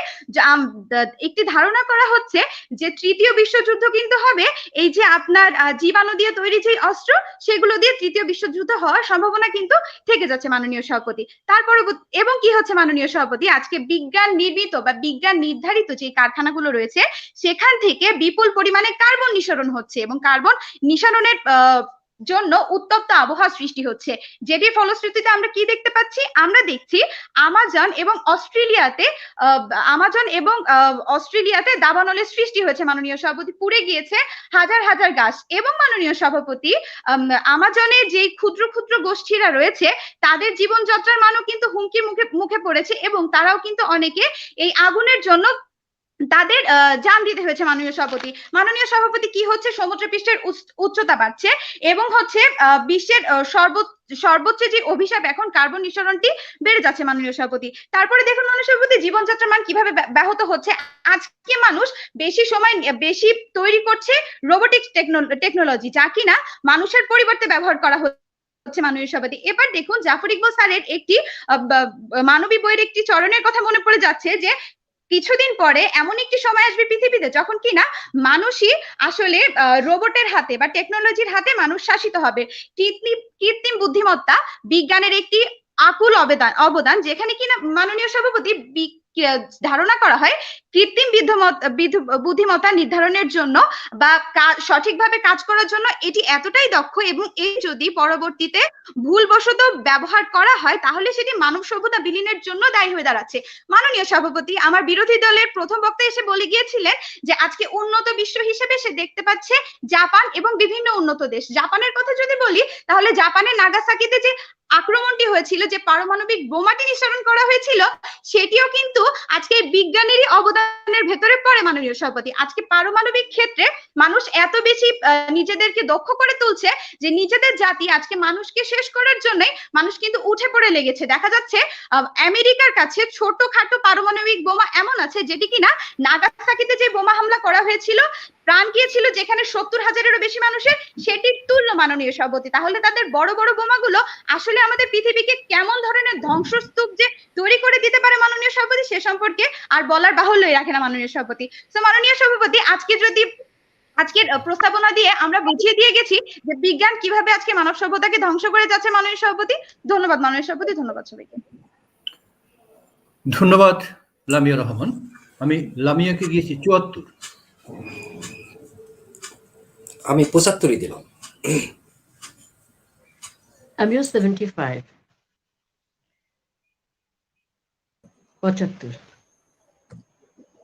একটি ধারণা করা হচ্ছে যে তৃতীয় বিশ্বযুদ্ধ কিন্তু হবে এই যে আপনার জীবাণু দিয়ে তৈরি যে অস্ত্র সেগুলো দিয়ে তৃতীয় বিশ্বযুদ্ধ হওয়ার সম্ভাবনা কিন্তু থেকে যাচ্ছে মাননীয় সভাপতি। তারপরে এবং কি হচ্ছে মাননীয় সভাপতি, আজকে বিজ্ঞান নির্মিত বা বিজ্ঞান নির্ধারিত যে কারখানাগুলো রয়েছে সেখান থেকে বিপুল পরিমাণে কার্বন নিঃসরণ হচ্ছে এবং কার্বন নিঃসরণের জন্য উত্তপ্ত আবহাওয়া সৃষ্টি হচ্ছে, যেটির ফলশ্রুতিতে আমরা কি দেখতে পাচ্ছি? আমরা দেখছি আমাজন এবং অস্ট্রেলিয়াতে দাবানলের সৃষ্টি হয়েছে মাননীয় সভাপতি, পুড়ে গিয়েছে হাজার হাজার গাছ। এবং মাননীয় সভাপতি, আমাজনে যে ক্ষুদ্র ক্ষুদ্র গোষ্ঠীরা রয়েছে তাদের জীবনযাত্রার মানও কিন্তু হুমকির মুখে পড়েছে এবং তারাও কিন্তু অনেকে এই আগুনের জন্য তাদের জান দিতে হয়েছে মাননীয় সভাপতি। মাননীয় সভাপতি, কি হচ্ছে? সমুদ্রপৃষ্ঠের উচ্চতা বাড়ছে এবং হচ্ছে বিশ্বের সর্বোচ্চ যে অভিশাপ এখন কার্বন নিঃসরণটি বেড়ে যাচ্ছে মাননীয় সভাপতি। তারপরে দেখুন মাননীয় সভাপতি, জীবনযাত্রার মান কিভাবে ব্যাহত হচ্ছে। আজকে মানুষ বেশি তৈরি করছে রোবোটিক্স টেকনোলজি, যা কিনা মানুষের পরিবর্তে ব্যবহার করা হচ্ছে মাননীয় সভাপতি। এবার দেখুন জাফর ইকবাল স্যারের একটি মানবী বইয়ের একটি চরণের কথা মনে পড়ে যাচ্ছে যে কিছুদিন পরে এমন একটি সময় আসবে পৃথিবীতে যখন কিনা মানুষই আসলে রোবটের হাতে বা টেকনোলজির হাতে মানুষ শাসিত হবে। কৃত্রিম বুদ্ধিমত্তা বিজ্ঞানের একটি আকুল অবদান, যেখানে কিনা মাননীয় সভাপতি ধারণা করা হয় কৃত্রিম বুদ্ধিমত্তা নির্ধারণের জন্য বা সঠিকভাবে কাজ করার জন্য এটি এতটাই দক্ষ এবং এই যদি পরবর্তীতে ভুলবশত ব্যবহার করা হয় তাহলে সেটি মানব সভ্যতা বিলীনের জন্য দায়ী হয়ে দাঁড়াচ্ছে। মাননীয় সভাপতি, আমার বিরোধী দলের প্রথম বক্তা এসে বলে গিয়েছিলেন যে আজকে উন্নত বিশ্ব হিসেবে সে দেখতে পাচ্ছে জাপান এবং বিভিন্ন উন্নত দেশ। জাপানের কথা যদি বলি তাহলে জাপানের নাগাসাকিতে যে আক্রমণটি হয়েছিল, যে পারমাণবিক বোমাটি নিঃসরণ করা হয়েছিল, সেটিও কিন্তু আজকে বিজ্ঞানেরই অবদানের ভেতরে পড়ে মাননীয় সভাপতি। আজকে পারমাণবিক ক্ষেত্রে মানুষ এত বেশি নিজেদেরকে দক্ষ করে তুলছে যে নিজেদের জাতি আজকে মানুষকে শেষ করার জন্যই মানুষ কিন্তু উঠে পড়ে লেগেছে। দেখা যাচ্ছে আমেরিকার কাছে ছোটখাটো পারমাণবিক বোমা এমন আছে যেটি কিনা নাগাসাকিতে যে বোমা হামলা করা হয়েছিল, প্রাণ গিয়েছিল যেখানে 70,000-এরও বেশি মানুষের, সেটির তুল্য মাননীয় সভাপতি। তাহলে তাদের বড় বড় বোমাগুলো আসলে আমাদের পৃথিবীকে কেমন ধরনের ধ্বংসস্তূপ যে তৈরি করে দিতে পারে মাননীয় সভাপতি সে সম্পর্কে আর বলার বাহুল্যই রাখে না মাননীয় সভাপতি। তো মাননীয় সভাপতি, আজকের প্রস্তাবনা দিয়ে আমরা বুঝিয়ে দিয়ে গেছি যে বিজ্ঞান কিভাবে আজকে মানব সভ্যতাকে ধ্বংস করে যাচ্ছে মাননীয় সভাপতি। ধন্যবাদ মাননীয় সভাপতি, ধন্যবাদ সবাইকে। ধন্যবাদ লামিয়া রহমান। আমি লামিয়াকে দিয়েছি 74। আমি 75 দিলাম। আমিও 75। 75।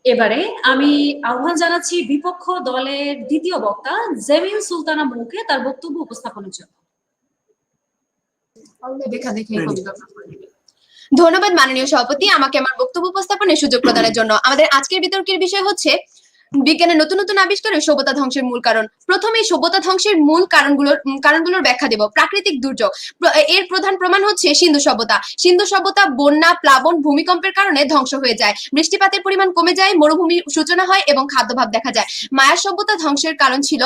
এবারে আমি আহ্বান জানাচ্ছি বিপক্ষ দলের দ্বিতীয় বক্তা জেমিন সুলতানা মৌকে তার বক্তব্য উপস্থাপনের জন্য। ধন্যবাদ মাননীয় সভাপতি, আমাকে আমার বক্তব্য উপস্থাপনের সুযোগ প্রদানের জন্য। আমাদের আজকের বিতর্কের বিষয় হচ্ছে বিজ্ঞানের নতুন নতুন আবিষ্কার ও সভ্যতা ধ্বংসের মূল কারণ। প্রথমে সভ্যতা ধ্বংসের মূল কারণগুলোর ব্যাখ্যা দেব। প্রাকৃতিক দুর্যোগ, এর প্রধান প্রমাণ হচ্ছে সিন্ধু সভ্যতা। সিন্ধু সভ্যতা বন্যা, প্লাবন, ভূমিকম্পের কারণে ধ্বংস হয়ে যায়, বৃষ্টিপাতের পরিমাণ কমে যায়, মরুভূমির সূচনা হয় এবং খাদ্যাভাব দেখা যায়। মায়া সভ্যতা ধ্বংসের কারণ ছিল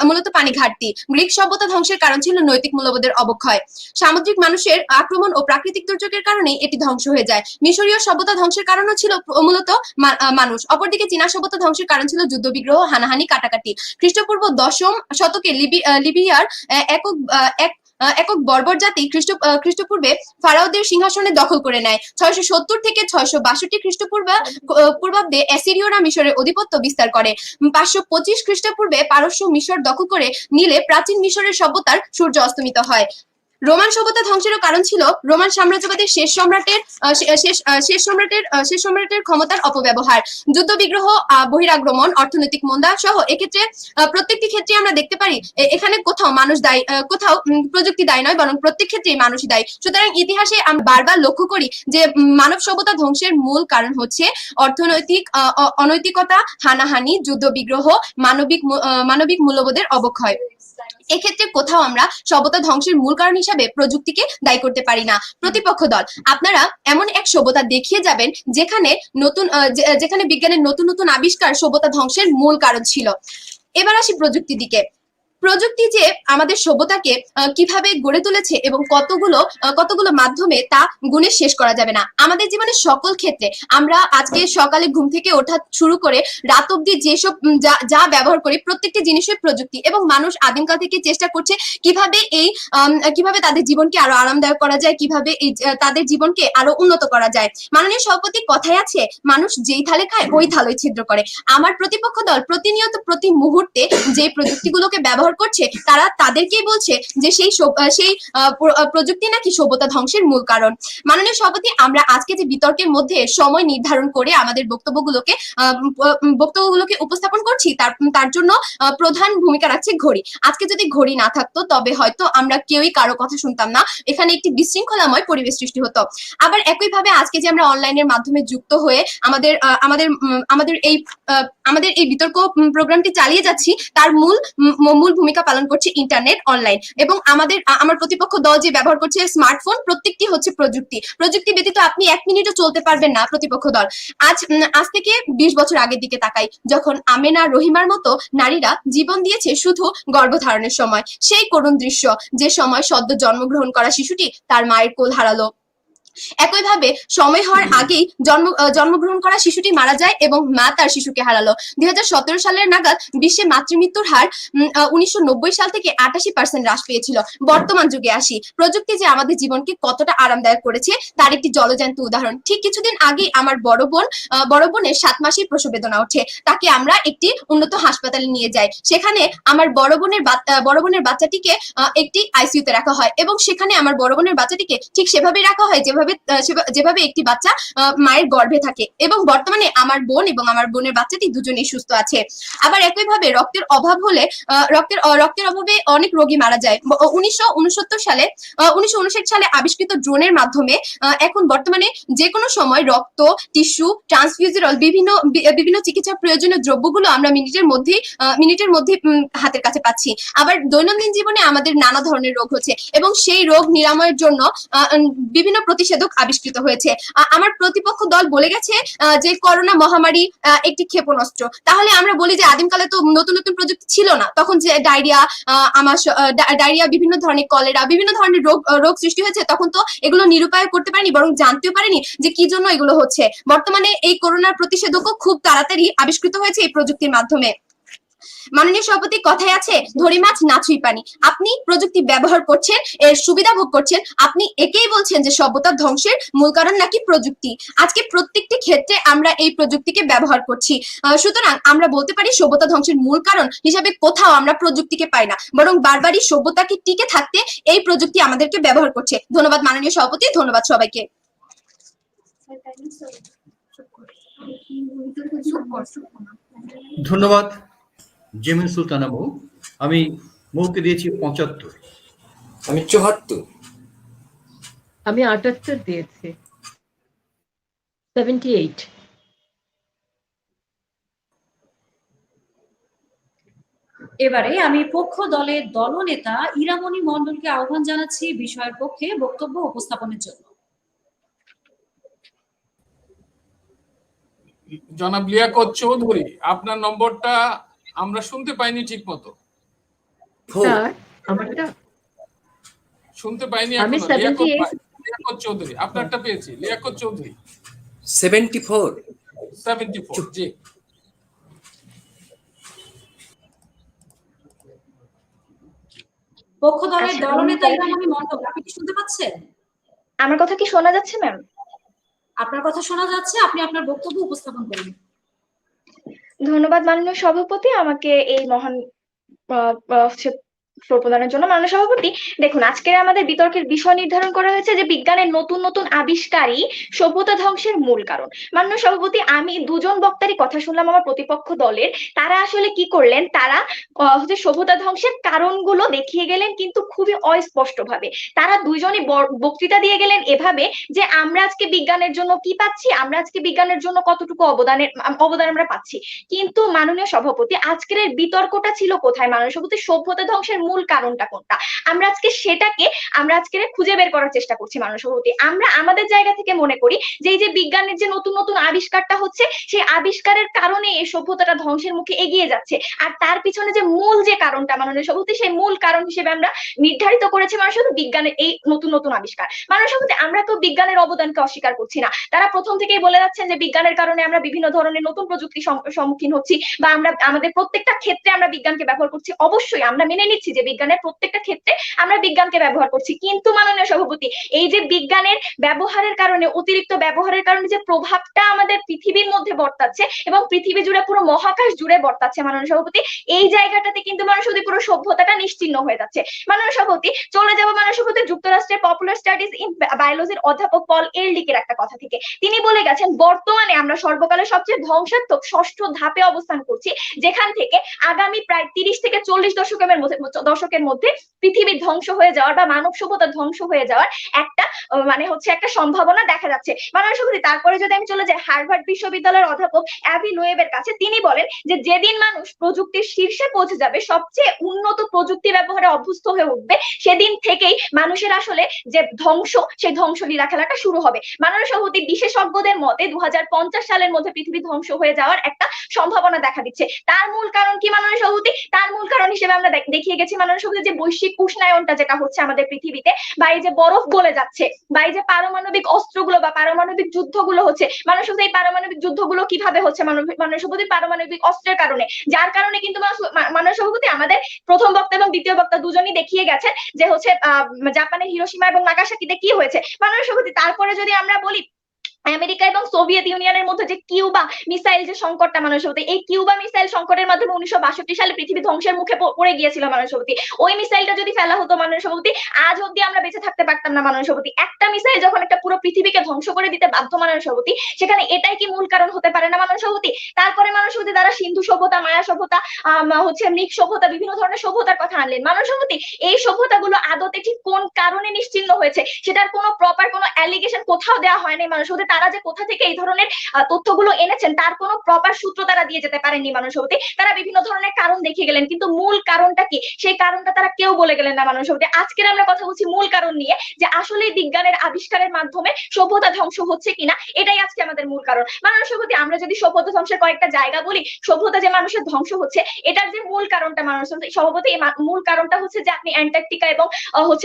মূলত পানি ঘাটতি। গ্রিক সভ্যতা ধ্বংসের কারণ ছিল নৈতিক মূল্যবোধের অবক্ষয়। সামুদ্রিক মানুষের আক্রমণ ও প্রাকৃতিক দুর্যোগের কারণে এটি ধ্বংস হয়ে যায়। মিশরীয় সভ্যতা ধ্বংসের কারণও ছিল মূলত মানুষ। অপরদিকে চীনা সভ্যতা ধ্বংসের কারণ ছিল যুদ্ধ বিগ্রহ, হানাহানি, কাটাকাটি। খ্রিস্টপূর্ব 10ম শতকে লিবিয়ার এক একক বর্বর জাতি খ্রিস্টপূর্বে ফারাওদের সিংহাসনে দখল করে নেয়। 670 থেকে 662 পূর্বাব্দে অ্যাসিরীয়রা মিশরের আধিপত্য বিস্তার করে। 525 খ্রিস্টপূর্বে পারস্য মিশর দখল করে নিলে প্রাচীন মিশরের সভ্যতার সূর্য অস্তমিত হয়। রোমান সভ্যতা ধ্বংসেরও কারণ ছিল রোমান সাম্রাজ্যবাদের শেষ সম্রাটের ক্ষমতার অপব্যবহার, যুদ্ধ বিগ্রহ, বহিরাক্রমণ, অর্থনৈতিক মন্দা সহ এক্ষেত্রে প্রত্যেকটি ক্ষেত্রে আমরা দেখতে পারি এখানে কোথাও মানুষ দায়ী, কোথাও প্রযুক্তি দায়ী নয়, বরং প্রত্যেক ক্ষেত্রেই মানুষই দায়ী। সুতরাং ইতিহাসে আমরা বারবার লক্ষ্য করি যে মানব সভ্যতা ধ্বংসের মূল কারণ হচ্ছে অনৈতিকতা, হানাহানি, যুদ্ধ বিগ্রহ, মানবিক মূল্যবোধের অবক্ষয়। এক্ষেত্রে কোথাও আমরা সভ্যতা ধ্বংসের মূল কারণ হিসাবে প্রযুক্তিকে দায়ী করতে পারি না। প্রতিপক্ষ দল, আপনারা এমন এক সভ্যতা দেখিয়ে যাবেন যেখানে বিজ্ঞানের নতুন নতুন আবিষ্কার সভ্যতা ধ্বংসের মূল কারণ ছিল। এবার আসি প্রযুক্তির দিকে। প্রযুক্তি যে আমাদের সভ্যতাকে কিভাবে গড়ে তুলেছে এবং কতগুলো মাধ্যমে তা গুণে শেষ করা যাবে না। আমাদের জীবনের সকল ক্ষেত্রে আমরা আজকে সকালে ঘুম থেকে ওঠা শুরু করে রাত অব্দি যেসব যা ব্যবহার করি প্রত্যেকটি জিনিসই প্রযুক্তি, এবং মানুষ আদিমকাল থেকে চেষ্টা করছে কিভাবে তাদের জীবনকে আরো আরামদায়ক করা যায়, কিভাবে তাদের জীবনকে আরো উন্নত করা যায়। মাননীয় সভাপতি কথায় আছে, মানুষ যেই থালে খায় ওই থালই ছিদ্র করে। আমার প্রতিপক্ষ দল প্রতিনিয়ত প্রতি মুহূর্তে যে প্রযুক্তিগুলোকে ব্যবহার করছে তারা তাদেরকেই বলছে যে সেই প্রযুক্তি নাকি সভ্যতা ধ্বংসের মূল কারণ। মাননীয় সভাপতি, আমরা আজকে যে বিতর্কের মধ্যে সময় নির্ধারণ করে আমাদের বক্তব্যগুলোকে উপস্থাপন করছি তার জন্য প্রধান ভূমিকা রাখছে ঘড়ি। আজকে যদি ঘড়ি না থাকতো তবে হয়তো আমরা কেউই কারো কথা শুনতাম না, এখানে একটি বিশৃঙ্খলাময় পরিবেশ সৃষ্টি হতো। আবার একইভাবে আজকে যে আমরা অনলাইনের মাধ্যমে যুক্ত হয়ে আমাদের এই বিতর্ক প্রোগ্রামটি চালিয়ে যাচ্ছি, তার মূল ভূমিকা পালন করছে ইন্টারনেট, অনলাইন, এবং আমার প্রতিপক্ষ দল যে ব্যবহার করছে স্মার্টফোন, প্রত্যেকটি হচ্ছে প্রযুক্তি ব্যতীত আপনি 1 মিনিটও চলতে পারবেন না প্রতিপক্ষ দল। আজ থেকে 20 বছর আগের দিকে তাকাই, যখন আমেনা, রহিমার মতো নারীরা জীবন দিয়েছে শুধু গর্ভধারণের সময়। সেই করুণ দৃশ্য, যে সময় সদ্য জন্মগ্রহণ করা শিশুটি তার মায়ের কোল হারালো। একইভাবে সময় হওয়ার আগেই জন্মগ্রহণ করা শিশুটি মারা যায় এবং মা তার শিশুকে হারালো। 2017 সালের নাগাদ বিশ্বে মাতৃমৃত্যুর হার 1990 সাল থেকে 88% হ্রাস পেয়েছিল। বর্তমান যুগে আসি, প্রযুক্তি যে আমাদের জীবনকে কতটা আরামদায়ক করেছে তার একটি জলজ্যান্ত উদাহরণ। ঠিক কিছুদিন আগেই আমার বড় বোনের 7 মাসের প্রসব বেদনা ওঠে। তাকে আমরা একটি উন্নত হাসপাতালে নিয়ে যাই। সেখানে আমার বড় বোনের বাচ্চাটিকে একটি আইসিইউতে রাখা হয়, এবং সেখানে আমার বড় বোনের বাচ্চাটিকে ঠিক সেভাবেই রাখা হয় যেভাবে একটি বাচ্চা মায়ের গর্ভে থাকে, এবং বর্তমানে আমার বোন এবং আমার বোনের বাচ্চাটি দুজনেই সুস্থ আছে। আবার একইভাবে রক্তের অভাবে অনেক রোগী মারা যায়। 1959 সালে আবিষ্কৃত ড্রোনের মাধ্যমে এখন বর্তমানে যে কোনো সময় রক্ত, টিস্যু, ট্রান্সফিউজিরল, বিভিন্ন চিকিৎসা প্রয়োজনীয় দ্রব্যগুলো আমরা মিনিটের মধ্যে হাতের কাছে পাচ্ছি। আবার দৈনন্দিন জীবনে আমাদের নানা ধরনের রোগ হচ্ছে, এবং সেই রোগ নিরাময়ের জন্য বিভিন্ন প্রতিষেধক আবিষ্কৃত হয়েছে। আমার প্রতিপক্ষ দল বলে গেছে যে করোনা মহামারী একটি ক্ষেপণাস্ত্র। তাহলে আমরা বলি যে আদিমকালে তো নতুন নতুন প্রযুক্তি ছিল না, তখন যে ডায়রিয়া, বিভিন্ন ধরনের কলেরা, বিভিন্ন ধরনের রোগ সৃষ্টি হয়েছে, তখন তো এগুলো নিরুপায় করতে পারেনি, বরং জানতেও পারেনি যে কি জন্য এগুলো হচ্ছে। বর্তমানে এই করোনার প্রতিষেধকও খুব তাড়াতাড়ি আবিষ্কৃত হয়েছে এই প্রযুক্তির মাধ্যমে। মাননীয় সভাপতি কথায় আছে, ধরি মাছ না ছুঁই পানি। আপনি প্রযুক্তি ব্যবহার করছেন, এর সুবিধা ভোগ করছেন, আপনি একেই বলছেন যে সভ্যতার ধ্বংসের মূল কারণ নাকি প্রযুক্তি। আজকে প্রত্যেকটি ক্ষেত্রে আমরা এই প্রযুক্তিকে ব্যবহার করছি। সুতরাং আমরা বলতে পারি সভ্যতা ধ্বংসের মূল কারণ হিসাবে কোথাও আমরা প্রযুক্তিকে পাই না, বরং বারবারই সভ্যতাকে টিকে থাকতে এই প্রযুক্তি আমাদেরকে ব্যবহার করছে। ধন্যবাদ মাননীয় সভাপতি, ধন্যবাদ সবাইকে। ধন্যবাদ জেমিন সুলতানা মৌ। আমি মৌকে দিয়েছি 75। আমি 74। আমি 78 দিয়েছি। 78। এবারে আমি পক্ষ দলের দলনেতা ইরামণি মণ্ডলকে আহ্বান জানাচ্ছি বিষয়ের পক্ষে বক্তব্য উপস্থাপনের জন্য। জনাব লিয়াকত চৌধুরী, আপনার নম্বরটা আমরা শুনতে পাইনি ঠিক মতো। স্যার, আমারটা শুনতে পাইনি আমি এখনো। 78 লিয়াকত চৌধুরী, আপনারটা পেয়েছি। লিয়াকত চৌধুরী 74। 74, জি। পক্ষ দলের আচ্ছা, দলনেতা ধন্যবাদ। ইরামণি মণ্ডল, আপনি কি শুনতে পাচ্ছেন? আমার কথা কি শোনা যাচ্ছে ম্যাম? আপনার কথা শোনা যাচ্ছে, আপনি আপনার বক্তব্য উপস্থাপন করুন। ধন্যবাদ মাননীয় সভাপতি, আমাকে এই মহান ফ্লোর প্রদানের জন্য। মাননীয় সভাপতি, দেখুন আজকের আমাদের বিতর্কের বিষয় নির্ধারণ করা হয়েছে যে বিজ্ঞানের নতুন নতুন আবিষ্কারই সভ্যতা ধ্বংসের মূল কারণ। মাননীয় সভাপতি, আমি দুজন বক্তারই কথা শুনলাম আমার প্রতিপক্ষ দলের। তারা আসলে কি করলেন, তারা হচ্ছে সভ্যতা ধ্বংসের কারণগুলো দেখিয়ে গেলেন, কিন্তু খুবই অস্পষ্ট ভাবে। তারা দুইজনই বক্তৃতা দিয়ে গেলেন এভাবে যে আমরা আজকে বিজ্ঞানের জন্য কি পাচ্ছি, আমরা আজকে বিজ্ঞানের জন্য কতটুকু অবদান আমরা পাচ্ছি। কিন্তু মাননীয় সভাপতি, আজকের এই বিতর্কটা ছিল কোথায়? মাননীয় সভাপতি, সভ্যতা ধ্বংসের মূল কারণটা কোনটা, আমরা আজকে খুঁজে বের করার চেষ্টা করছি। মাননীয় সভাপতি, আমরা আমাদের জায়গা থেকে মনে করি যে এই যে বিজ্ঞানের যে নতুন নতুন আবিষ্কারটা হচ্ছে, সেই আবিষ্কারের কারণে এই সভ্যতাটা ধ্বংসের মুখে এগিয়ে যাচ্ছে। আর তার পিছনে যে মূল যে কারণটা মাননীয় সভাপতি, সেই মূল কারণ হিসেবে আমরা নির্ধারিত করেছি মাননীয় সভাপতি বিজ্ঞানের এই নতুন নতুন আবিষ্কার। মাননীয় সভাপতি, আমরা তো বিজ্ঞানের অবদানকে অস্বীকার করছি না। তারা প্রথম থেকেই বলে যাচ্ছেন যে বিজ্ঞানের কারণে আমরা বিভিন্ন ধরনের নতুন প্রযুক্তি সম্মুখীন হচ্ছি, বা আমরা আমাদের প্রত্যেকটা ক্ষেত্রে আমরা বিজ্ঞানকে ব্যবহার করছি। অবশ্যই আমরা মেনে নিচ্ছি যে বিজ্ঞানের প্রত্যেকটা ক্ষেত্রে আমরা বিজ্ঞানকে ব্যবহার করছি, কিন্তু মাননীয় সভাপতি, এই যে বিজ্ঞানের ব্যবহারের কারণে, অতিরিক্ত ব্যবহারের কারণে যে প্রভাবটা আমাদের পৃথিবীর মধ্যে বর্তাচ্ছে এবং পৃথিবী জুড়ে পুরো মহাকাশ জুড়ে বর্তাচ্ছে মাননীয় সভাপতি, এই জায়গাটাতে কিন্তু মাননীয় সভাপতি পুরো সভ্যতাটা নিশ্চিহ্ন হয়ে যাচ্ছে। মাননীয় সভাপতি, চলে যাবো মাননীয় সভাপতি যুক্তরাষ্ট্রের পপুলার স্টাডিজ ইন বায়োলজির অধ্যাপক পল এরলিকের একটা কথা থেকে। তিনি বলে গেছেন বর্তমানে আমরা সর্বকালের সবচেয়ে ধ্বংসাত্মক 6ষ্ঠ ধাপে অবস্থান করছি, যেখান থেকে আগামী প্রায় 30 থেকে 40 দশকের মধ্যে পৃথিবীর ধ্বংস হয়ে যাওয়ার বা মানব সভ্যতা ধ্বংস হয়ে যাওয়ার একটা একটা সম্ভাবনা দেখা যাচ্ছে। মাননীয় সভাপতি, তারপরে যদি আমি চলে যাই হার্ভার্ড বিশ্ববিদ্যালয়ের অধ্যাপক অ্যাবি লোয়েবের কাছে, তিনি বলেন যে যেদিন মানুষ প্রযুক্তির শীর্ষে পৌঁছে যাবে, সবচেয়ে উন্নত প্রযুক্তি ব্যবহারে অভ্যস্ত হয়ে উঠবে, সেদিন থেকেই মানুষের আসলে যে ধ্বংস, সেই ধ্বংস লীলা খেলাটা শুরু হবে। মাননীয় সভাপতি, বিশেষজ্ঞদের মতে 2050 সালের মধ্যে পৃথিবী ধ্বংস হয়ে যাওয়ার একটা সম্ভাবনা দেখা দিচ্ছে। তার মূল কারণ কি মাননীয় সভাপতি? তার মূল কারণ হিসেবে আমরা দেখিয়ে গেছি মাননীয় সভাপতি যে বৈশ্বিক উষ্ণায়নটা যেটা হচ্ছে আমাদের পৃথিবীতে, বা এই যে বরফ গলে যাচ্ছে, বা এই যে পারমাণবিক অস্ত্রগুলো বা পারমাণবিক যুদ্ধগুলো হচ্ছে। মাননীয় সভাপতি, এই পারমাণবিক যুদ্ধগুলো কিভাবে হচ্ছে? মাননীয় সভাপতি, পারমাণবিক অস্ত্রের কারণে, যার কারণে কিন্তু মাননীয় সভাপতি আমাদের প্রথম বক্তা এবং দ্বিতীয় বক্তা দুজনই দেখিয়ে গেছেন যে হচ্ছে জাপানের হিরোশিমা এবং নাগাসাকিতে কি হয়েছে। মাননীয় সভাপতি, তারপরে যদি আমরা বলি আমেরিকা এবং সোভিয়েত ইউনিয়নের মধ্যে যে কিউবা মিসাইল যে সংকটটা মাননীয় সভাপতি, এই কিউবা মিসাইল সংকটের মাধ্যমে 1962 সালে পৃথিবী ধ্বংসের মুখে পড়ে গিয়েছিল মাননীয় সভাপতি। ওই মিসাইলটা যদি ফেলা হতো মাননীয় সভাপতি, আজ অব্দি আমরা বেঁচে থাকতে পারতাম না মাননীয় সভাপতি। একটা মিসাইল যখন একটা পুরো পৃথিবীকে ধ্বংস করে দিতে বাধ্য মাননীয় সভাপতি, সেখানে এটাই কি মূল কারণ হতে পারে না মাননীয় সভাপতি? তারপরে মাননীয় সভাপতি তারা সিন্ধু সভ্যতা, মায়া সভ্যতা, মৃগ সভ্যতা, বিভিন্ন ধরনের সভ্যতার কথা আনলেন। মাননীয় সভাপতি, এই সভ্যতাগুলো আদতে ঠিক কোন কারণে নিশ্চিহ্ন হয়েছে, সেটার কোনো প্রপার কোনো অ্যালিগেশন কোথাও দেওয়া হয়নি মাননীয় সভাপতি। তারা যে কোথা থেকে এই ধরনের তথ্যগুলো এনেছেন, তার কোনো প্রপার সূত্র তারা দিয়ে যেতে পারেননি মাননীয় সভাপতি। তারা বিভিন্ন ধরনের কারণ দেখিয়ে গেলেন, কিন্তু মূল কারণটা কি, সেই কারণটা তারা কেউ বলে গেলেন না মাননীয় সভাপতি। আজকের আমরা কথা বলছি মূল কারণ নিয়ে, যে আসলে বিজ্ঞানের আবিষ্কারের মাধ্যমে সভ্যতা ধ্বংস হচ্ছে কিনা, এটাই আজকে আমাদের মূল কারণ মাননীয় সভাপতি। আমরা যদি সভ্যতা ধ্বংসের কয়েকটা জায়গা বলি, সভ্যতা যে মানুষের ধ্বংস হচ্ছে, এটার যে মূল কারণটা মাননীয় সভাপতি, এই মূল কারণটা হচ্ছে যে আপনি অ্যান্টার্কটিকা এবং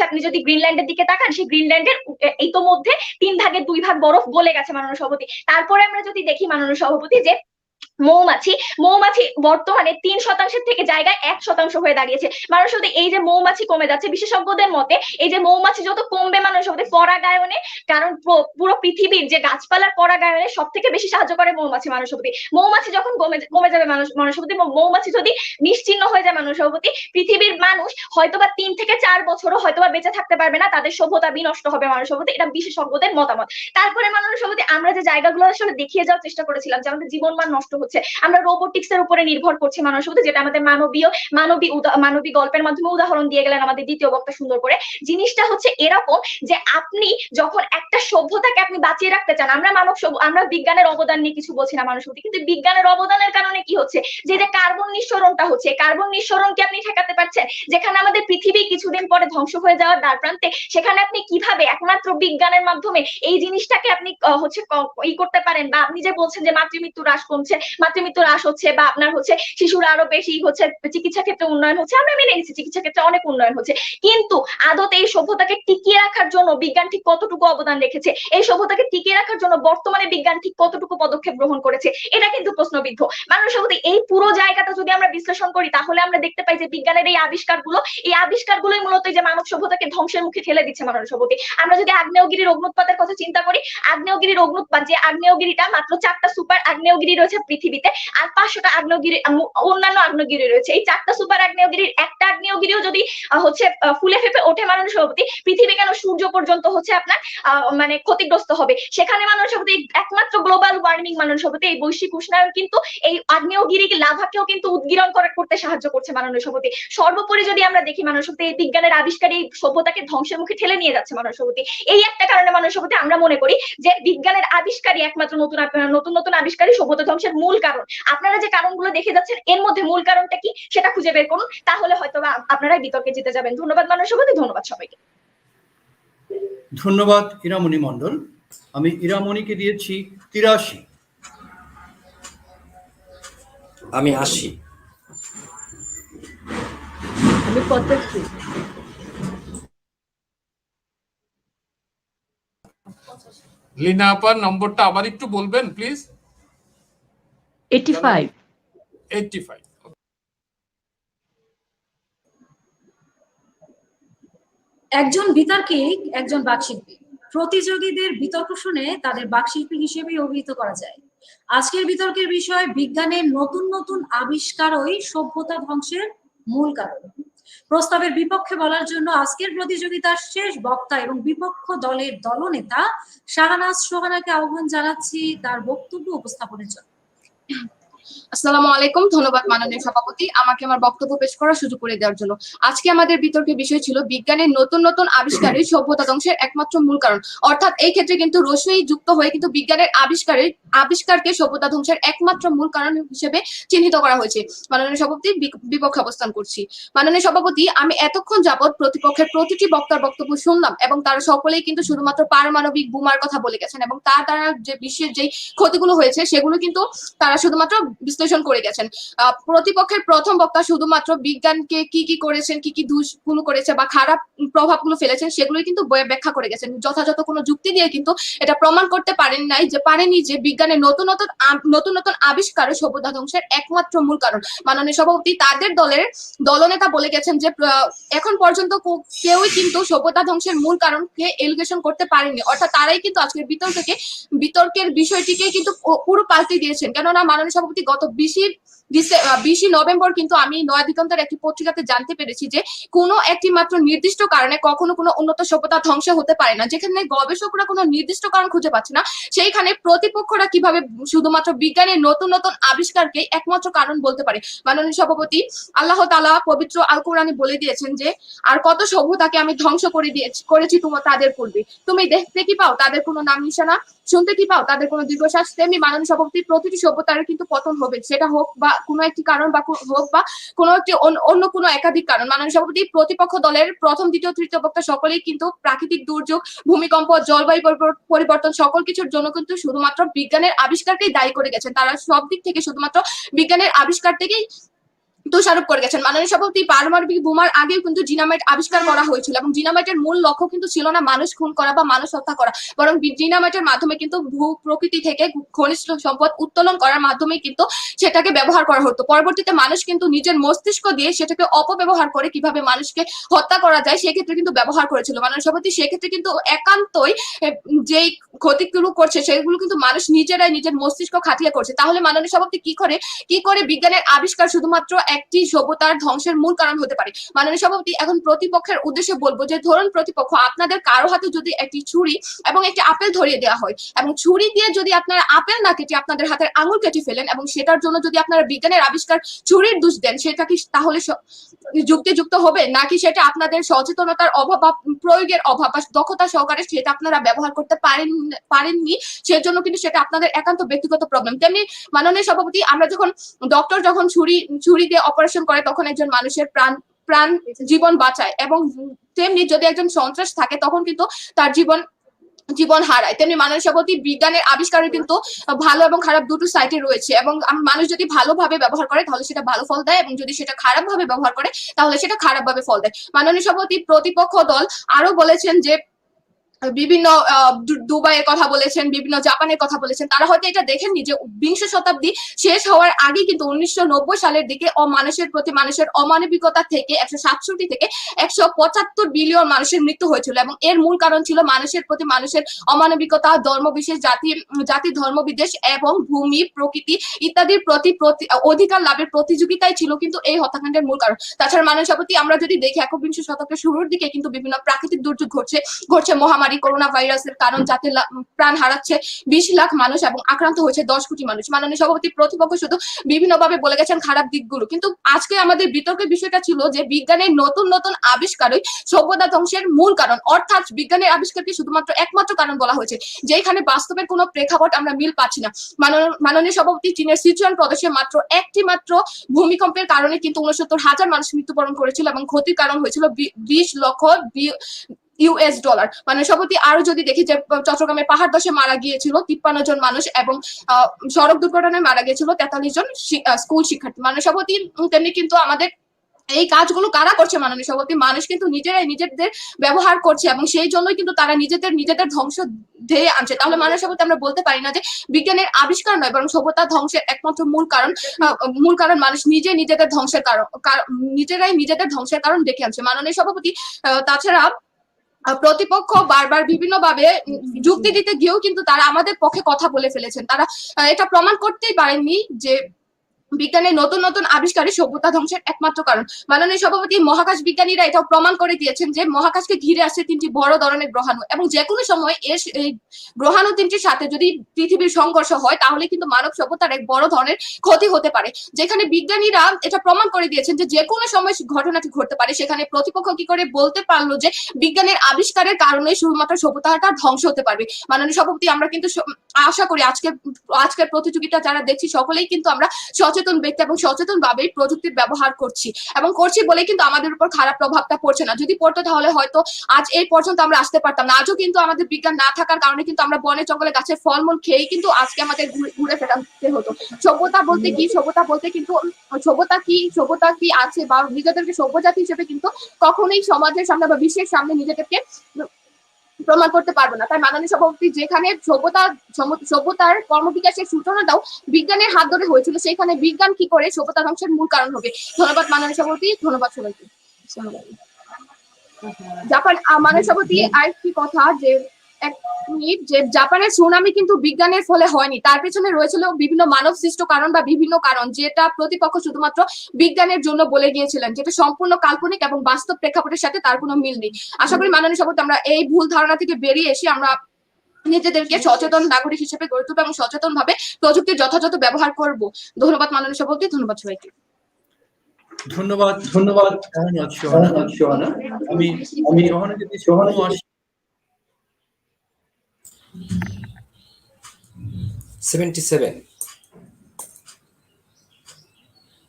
আপনি যদি গ্রিনল্যান্ডের দিকে তাকান, সেই গ্রিনল্যান্ডের ইতোমধ্যে 3 ভাগের 2 ভাগ বরফ গলে গেছে মাননীয় সভাপতি। তারপরে আমরা যদি দেখি মাননীয় সভাপতি যে মৌমাছি বর্তমানে 3% থেকে জায়গায় 1% হয়ে দাঁড়িয়েছে মাননীয় সভাপতি। এই যে মৌমাছি কমে যাচ্ছে, বিশেষজ্ঞদের মতে এই যে মৌমাছি যত কমবে মাননীয় সভাপতি পরাগায়নে, কারণ পুরো পৃথিবীর যে গাছপালার পরাগায়নে সব থেকে বেশি সাহায্য করে মৌমাছি মাননীয় সভাপতি। মৌমাছি যখন কমে যাবে মাননীয় সভাপতি, মৌমাছি যদি নিশ্চিহ্ন হয়ে যায় মাননীয় সভাপতি, পৃথিবীর মানুষ হয়তোবা 3 থেকে 4 বছরও হয়তোবা বেঁচে থাকতে পারবে না, তাদের সভ্যতা বিনষ্ট হবে মাননীয় সভাপতি। এটা বিশেষজ্ঞদের মতামত। তারপরে মাননীয় সভাপতি, আমরা যে জায়গাগুলো আসলে দেখিয়ে যাওয়ার চেষ্টা করেছিলাম যে আমাদের জীবনমান নষ্ট হচ্ছে, আমরা রোবোটিক্স এর উপরে নির্ভর করছি মাননীয় সভাপতি, যেটা আমাদের মানবী গল্পের মাধ্যমে উদাহরণ দিয়ে গেলেন আমাদের দ্বিতীয় বক্তা সুন্দর করে। জিনিসটা হচ্ছে এরকম যে আপনি যখন একটা সভ্যতাকে আপনি বাঁচিয়ে রাখতে চান, আমরা বিজ্ঞানের অবদান নিয়ে কিছু বলছি না মাননীয় সভাপতি, কিন্তু বিজ্ঞানের অবদানের কারণে কি হচ্ছে, যে কার্বন নিঃসরণটা হচ্ছে, কার্বন নিঃসরণকে আপনি ঠেকাতে পারছেন, যেখানে আমাদের পৃথিবী কিছুদিন পরে ধ্বংস হয়ে যাওয়ার দ্বার প্রান্তে, সেখানে আপনি কিভাবে একমাত্র বিজ্ঞানের মাধ্যমে এই জিনিসটাকে আপনি করতে পারেন, বা আপনি যে বলছেন যে মাতৃমৃত্যু হ্রাস হচ্ছে, বা আপনার হচ্ছে শিশুরা আরো বেশি চিকিৎসা ক্ষেত্রে উন্নয়ন হচ্ছে, আমরা মেনে নিচ্ছি চিকিৎসা ক্ষেত্রে অনেক উন্নয়ন হচ্ছে, কিন্তু আদতে এই সভ্যতাকে টিকিয়ে রাখার জন্য বিজ্ঞান ঠিক কতটুকু অবদান অবদান রেখেছে, এই সভ্যতাকে টিকিয়ে রাখার জন্য বর্তমানে বিজ্ঞান ঠিক কতটুকু পদক্ষেপ গ্রহণ করেছে, এটা কিন্তু প্রশ্নবিদ্ধ। মানব সভ্যতা এই পুরো জায়গাটা যদি আমরা বিশ্লেষণ করি তাহলে আমরা দেখতে পাই যে বিজ্ঞানের এই আবিষ্কারগুলোই মূলত যে মানব সভ্যতাকে ধ্বংসের মুখে ঠেলে দিচ্ছে মানব সভ্যতা। আমরা যদি আগ্নেয়গিরির অগ্নুৎপাতের কথা চিন্তা করি, আগ্নেয়গিরির অগ্নুৎপাত, যে আগ্নেয়গিরিটা মাত্র 4টা সুপার আগ্নেয়গিরি রয়েছে পৃথিবীতে, আর 500টা আগ্নেয়গিরি অন্যান্য আগ্নেয়গিরি রয়েছে। এই 4টা সুপার আগ্নেয়গিরির একটা আগ্নেয়গিরিও যদি ফুলে ফেপে ওঠে মানব সভ্যতা, পৃথিবী কেন সূর্য পর্যন্ত আপনার মানে ক্ষতিগ্রস্ত হবে। সেখানে মানব সভ্যতা একমাত্র গ্লোবাল ওয়ার্মিং মানব সভ্যতা এই বৈশ্বিক উষ্ণায়ন কিন্তু এই আগ্নেয়গিরি লাভাকেও কিন্তু উদ্গীরণ করতে সাহায্য করছে মানব সভ্যতা। সর্বোপরি যদি আমরা দেখি মানব সভ্যতা এই বিজ্ঞানের আবিষ্কার এই সভ্যতাকে ধ্বংসের মুখে ঠেলে নিয়ে যাচ্ছে মানব সভ্যতা। এই একটা কারণে মানব সভ্যতা আমরা মনে করি যে বিজ্ঞানের আবিষ্কারই একমাত্র নতুন আবিষ্কারই সভ্যতা ধ্বংসের মূল কারণ। আপনারা যে কারণগুলো দেখে যাচ্ছেন এর মধ্যে মূল কারণটা কি সেটা খুঁজে বের করুন, তাহলে হয়তো আপনারাই বিতর্কে জিতে যাবেন। ধন্যবাদ মানব সভ্যতা, ধন্যবাদ সবাইকে। ধন্যবাদ ইরামণি মণ্ডল। আমি ইরামণিকে দিয়েছি 83। আমি 80। আমি 85। লীনা আপার নম্বরটা আবার একটু বলবেন প্লিজ। 85। 85। একজন বিতর্কিক, একজন বাকশিল্পী। প্রতিযোগীদের বিতর্ক শুনে তাদের বাকশিল্পী হিসেবে অভিহিত করা যায়। আজকের বিতর্কের বিষয় বিজ্ঞানের নতুন নতুন আবিষ্কারই সভ্যতা ধ্বংসের মূল কারণ। প্রস্তাবের বিপক্ষে বলার জন্য আজকের প্রতিযোগিতার শেষ বক্তা এবং বিপক্ষ দলের দলনেতা শাহনাজ সোহানাকে আহ্বান জানাচ্ছি তার বক্তব্য উপস্থাপনের জন্য। আসসালামু আলাইকুম। ধন্যবাদ মাননীয় সভাপতি আমাকে আমার বক্তব্য পেশ করার সুযোগ করে দেওয়ার জন্য। আজকে আমাদের বিতর্কের বিষয় ছিল বিজ্ঞানের নতুন নতুন আবিষ্কারই সভ্যতা ধ্বংসের একমাত্র মূল কারণ। অর্থাৎ এই ক্ষেত্রে কিন্তু রশ্মি যুক্ত হয়ে কিন্তু বিজ্ঞানের আবিষ্কারকে সভ্যতা ধ্বংসের একমাত্র মূল কারণ হিসেবে চিহ্নিত করা হয়েছে। মাননীয় সভাপতি বিপক্ষে অবস্থান করছি। মাননীয় সভাপতি আমি এতক্ষণ যাবৎ প্রতিপক্ষের প্রতিটি বক্তার বক্তব্য শুনলাম এবং তারা সকলেই কিন্তু শুধুমাত্র পারমাণবিক বোমার কথা বলে গেছেন এবং তার দ্বারা যে বিশ্বের যে ক্ষতিগুলো হয়েছে সেগুলো কিন্তু তারা শুধুমাত্র বিশ্লেষণ করে গেছেন। প্রতিপক্ষের প্রথম বক্তা শুধুমাত্র বিজ্ঞানকে কি কি করেছেন, কি কি দোষগুলো করেছে বা খারাপ প্রভাবগুলো ফেলেছেন সেগুলোই কিন্তু ব্যাখ্যা করে গেছেন। যথাযথ কোনো যুক্তি দিয়ে কিন্তু এটা প্রমাণ করতে পারেনি যে বিজ্ঞানের নতুন নতুন আবিষ্কার সভ্যতা ধ্বংসের একমাত্র মূল কারণ। মাননীয় সভাপতি তাদের দলের দলনেতা বলে গেছেন যে এখন পর্যন্ত কেউই কিন্তু সভ্যতা ধ্বংসের মূল কারণকে এলিগেশন করতে পারেনি। অর্থাৎ তারাই কিন্তু আজকের বিতর্কের বিষয়টিকে কিন্তু পুরো পাল্টে দিয়েছেন। কেননা মাননীয় সভাপতি গত 20 নভেম্বর কিন্তু আমি নয়াদিগন্তের একটি পত্রিকাতে জানতে পেরেছি যে কোনো একটি মাত্র নির্দিষ্ট কারণে কখনো কোনো উন্নত সভ্যতা ধ্বংস হতে পারে না। যেখানে গবেষকরা কোনো নির্দিষ্ট কারণ খুঁজে পাচ্ছে না সেইখানে প্রতিপক্ষরা কিভাবে শুধুমাত্র বিজ্ঞানের নতুন নতুন আবিষ্কারকে একমাত্র কারণ বলতে পারে। মাননীয় সভাপতি আল্লাহ তাআলা পবিত্র আল কোরআনে বলে দিয়েছেন যে আর কত সভ্যতাকে আমি ধ্বংস করেছি তাদের পূর্বে, তুমি দেখতে কি পাও তাদের কোনো নাম নিশানা, শুনতে কি পাও তাদের কোনো দীর্ঘশ্বাস। তেমনি মাননীয় সভাপতি প্রতিটি সভ্যতার কিন্তু পতন হবে, সেটা হোক বা কোনো একটি কারণ বা হোক বা কোনো একটি অন্য কোনো একাধিক কারণ। মাননীয় সভাপতি প্রতিপক্ষ দলের প্রথম দ্বিতীয় তৃতীয় বক্তা সকলেই কিন্তু প্রাকৃতিক দুর্যোগ, ভূমিকম্প, জলবায়ু পরিবর্তন সকল কিছুর জন্য কিন্তু শুধুমাত্র বিজ্ঞানের আবিষ্কারকেই দায়ী করে গেছেন। তারা সব দিক থেকে শুধুমাত্র বিজ্ঞানের আবিষ্কার থেকেই দোষারোপ করে গেছেন। মাননীয় সভাপতি পারমাণবিক বোমার আগেও কিন্তু জিনামাইট আবিষ্কার করা হয়েছিল এবং জিনামাইটের মূল লক্ষ্য কিন্তু ছিল না মানুষ খুন করা বা মানুষ হত্যা করা, বরং জিনামাইটের মাধ্যমে কিন্তু ভূ প্রকৃতি থেকে খনিজ সম্পদ উত্তোলন করার মাধ্যমে কিন্তু সেটাকে ব্যবহার করা হতো। পরবর্তীতে মানুষ কিন্তু নিজের মস্তিষ্ক দিয়ে সেটাকে অপব্যবহার করে কিভাবে মানুষকে হত্যা করা যায় সেক্ষেত্রে কিন্তু ব্যবহার করেছিল। মাননীয় সভাপতি সেক্ষেত্রে কিন্তু একান্তই যেই ক্ষতিগুলো করছে সেগুলো কিন্তু মানুষ নিজেরাই নিজের মস্তিষ্ক খাটিয়ে করছে। তাহলে মাননীয় সভাপতি কি করে বিজ্ঞানের আবিষ্কার শুধুমাত্র একটি সভ্যতার ধ্বংসের মূল কারণ হতে পারে। মাননীয় সভাপতি এখন প্রতিপক্ষের উদ্দেশ্যে বলবো যে ধরুন প্রতিপক্ষ আপনাদের কারো হাতে যদি একটি ছুরি এবং একটি আপেল ধরিয়ে দেওয়া হয় এবং ছুরি দিয়ে যদি আপনারা আপেল না কেটে আপনাদের হাতের আঙুল কেটে ফেলেন এবং সেটার জন্য যদি আপনারা বিজ্ঞানের আবিষ্কার ছুরির দোষ দেন, সেটা কি তাহলে যুক্তিযুক্ত হবে নাকি সেটা আপনাদের সচেতনতার অভাব বা প্রয়োগের অভাব বা দক্ষতা সহকারে সেটা আপনারা ব্যবহার করতে পারেননি, সেজন্য কিন্তু সেটা আপনাদের একান্ত ব্যক্তিগত প্রবলেম। তেমনি মাননীয় সভাপতি আমরা ডক্টর যখন ছুরি দিয়ে অপারেশন করে তখন একজন মানুষের প্রাণ জীবন বাঁচায় এবং তেমনি যদি একজন সন্ত্রাস থাকে তখন কিন্তু তার জীবন হারায়। তেমনি মাননীয় সভাপতি বিজ্ঞানের আবিষ্কারে কিন্তু ভালো এবং খারাপ দুটো সাইডে রয়েছে এবং মানুষ যদি ভালোভাবে ব্যবহার করে তাহলে সেটা ভালো ফল দেয় এবং যদি সেটা খারাপ ভাবে ব্যবহার করে তাহলে সেটা খারাপ ভাবে ফল দেয়। মাননীয় সভাপতি প্রতিপক্ষ দল আরো বলেছেন যে বিভিন্ন দুবাইয়ের কথা বলেছেন, বিভিন্ন জাপানের কথা বলেছেন। তারা হয়তো এটা দেখেননি যে বিংশ শতাব্দী শেষ হওয়ার আগে কিন্তু 1990 সালের দিকে মানুষের প্রতি মানুষের অমানবিকতা থেকে 167 থেকে 175 বিলিয়ন মানুষের মৃত্যু হয়েছিল, এবং এর মূল কারণ ছিল মানুষের প্রতি মানুষের অমানবিকতা, ধর্মবিশেষ, জাতি ধর্মবিদ্বেষ এবং ভূমি, প্রকৃতি ইত্যাদির প্রতি অধিকার লাভের প্রতিযোগিতাই ছিল কিন্তু এই হত্যাকাণ্ডের মূল কারণ। তাছাড়া মানুষের প্রতি আমরা যদি দেখি 21 শতকের শুরুর দিকে কিন্তু বিভিন্ন প্রাকৃতিক দুর্যোগ ঘটছে মহামারী করোনা ভাইরাসের কারণ, যাতে প্রাণ হারাচ্ছে 20 লাখ মানুষ এবং আক্রান্ত হয়েছে 10 কোটি মানুষ। মাননীয় সভাপতি প্রতিপক্ষ শুধু বিভিন্নভাবে বলে গেছেন খারাপ দিকগুলো, কিন্তু আজকে আমাদের বিতর্কের বিষয়টা ছিল যে বিজ্ঞানের নতুন নতুন আবিষ্কারই সভ্যতা ধ্বংসের মূল কারণ, অর্থাৎ বিজ্ঞানের আবিষ্কারকে শুধুমাত্র একমাত্র কারণ বলা হয়েছে, যেখানে বাস্তবের কোনো প্রেক্ষাপট আমরা মিল পাচ্ছি না। মাননীয় সভাপতি চীনের সিচুয়ান প্রদেশে মাত্র ভূমিকম্পের কারণে কিন্তু 69,000 মানুষ মৃত্যুবরণ করেছিল এবং ক্ষতির কারণ হয়েছিল 20 লক্ষ $। মানে সভাপতি আরো যদি দেখি যে চট্টগ্রামে পাহাড় ধসে মারা গিয়েছিল 53 জন মানুষ এবং সড়ক দুর্ঘটনায় মারা গিয়েছিল 43 জন স্কুল শিক্ষার্থী। মানে সভাপতি তেমনি কিন্তু আমাদের এই কাজগুলো কারা করছে? মাননীয় সভাপতি মানুষ কিন্তু নিজেরাই নিজেদের ব্যবহার করছে এবং সেই জন্যই কিন্তু তারা নিজেদের ধ্বংস ধেয়ে আনছে। তাহলে মাননীয় সভাপতি আমরা বলতে পারি না যে বিজ্ঞানের আবিষ্কার নয়, বরং সভ্যতা ধ্বংসের একমাত্র মূল কারণ মানুষ নিজেদের ধ্বংসের নিজেরাই নিজেদের ধ্বংসের কারণ ডেকে আনছে। মাননীয় সভাপতি তাছাড়া প্রতিপক্ষ বারবার বিভিন্ন ভাবে যুক্তি দিতে গিয়েও কিন্তু তারা আমাদের পক্ষে কথা বলে ফেলেছেন। তারা এটা প্রমাণ করতেই পারেননি যে বিজ্ঞানের নতুন নতুন আবিষ্কারই সভ্যতা ধ্বংসের একমাত্র কারণ। মাননীয় সভাপতি মহাকাশ বিজ্ঞানীরা এটাও প্রমাণ করে দিয়েছেন যে মহাকাশকে ঘিরে আসছে 3টি বড় ধরনের গ্রহাণু, এবং যে কোনো সময় এই গ্রহাণু 3টির সাথে যদি পৃথিবীর সংঘর্ষ হয় তাহলে কিন্তু মানব সভ্যতার এক বড় ধরনের ক্ষতি হতে পারে। যেখানে বিজ্ঞানীরা এটা প্রমাণ করে দিয়েছেন যে কোনো সময় ঘটনাটি ঘটতে পারে, সেখানে প্রতিপক্ষ কি করে বলতে পারলো যে বিজ্ঞানের আবিষ্কারের কারণে শুধুমাত্র সভ্যতাটা ধ্বংস হতে পারবে। মাননীয় সভাপতি আমরা কিন্তু আশা করি আজকের প্রতিযোগিতা যারা দেখছি সকলেই কিন্তু আমরা সচেতন ব্যক্তি এবং সচেতন ভাবেই প্রযুক্তির ব্যবহার করছি বলে কিন্তু আমাদের উপর খারাপ প্রভাবটা পড়ছে না। যদি পড়তো তাহলে হয়তো আজ এই পর্যন্ত আমরা আসতে পারতাম না। আজও কিন্তু আমাদের বিজ্ঞান না থাকার কারণে কিন্তু আমরা বনে জঙ্গলে গাছের ফলমূল খেয়েই কিন্তু আজকে আমাদের ঘুরে ফেরাতে হতো। সভ্যতা বলতে কিন্তু সভ্যতা কি আছে বা নিজেদেরকে সভ্য জাতি হিসেবে কিন্তু কখনোই সমাজের সামনে বা বিশ্বের সামনে নিজেদেরকে প্রমাণ করতে পারবো না। তাই মাননীয় সভাপতি যেখানে সভ্যতার কর্মবিকাশের সূচনাটাও বিজ্ঞানের হাত ধরে হয়েছিল, সেখানে বিজ্ঞান কি করে সভ্যতা ধ্বংসের মূল কারণ হবে। ধন্যবাদ মাননীয় সভাপতি, ধন্যবাদ সবাইকে। মাননীয় সভাপতি আরেকটি কথা যে জাপানের সুনামি কিন্তু বিজ্ঞানের ফলে হয়নি, তার পেছনে রয়েছিল বিভিন্ন মানব সৃষ্ট কারণ বা বিভিন্ন কারণ, যেটা প্রতিপক্ষ শুধুমাত্র বিজ্ঞানের জন্য বলে গিয়েছিলেন, যেটা সম্পূর্ণ কাল্পনিক এবং বাস্তব প্রেক্ষাপটের সাথে তার কোনো মিল নেই। আশা করি মাননীয় সভাপতি আমরা এই ভুল ধারণা থেকে বেরিয়ে এসে আমরা নিজেদেরকে সচেতন নাগরিক হিসেবে গড়ে তুলবো এবং সচেতন ভাবে প্রযুক্তির যথাযথ ব্যবহার করব। ধন্যবাদ মাননীয় সভাপতি, ধন্যবাদ সবাইকে। ধন্যবাদ সোহানা। আমি সোহানাকে 77।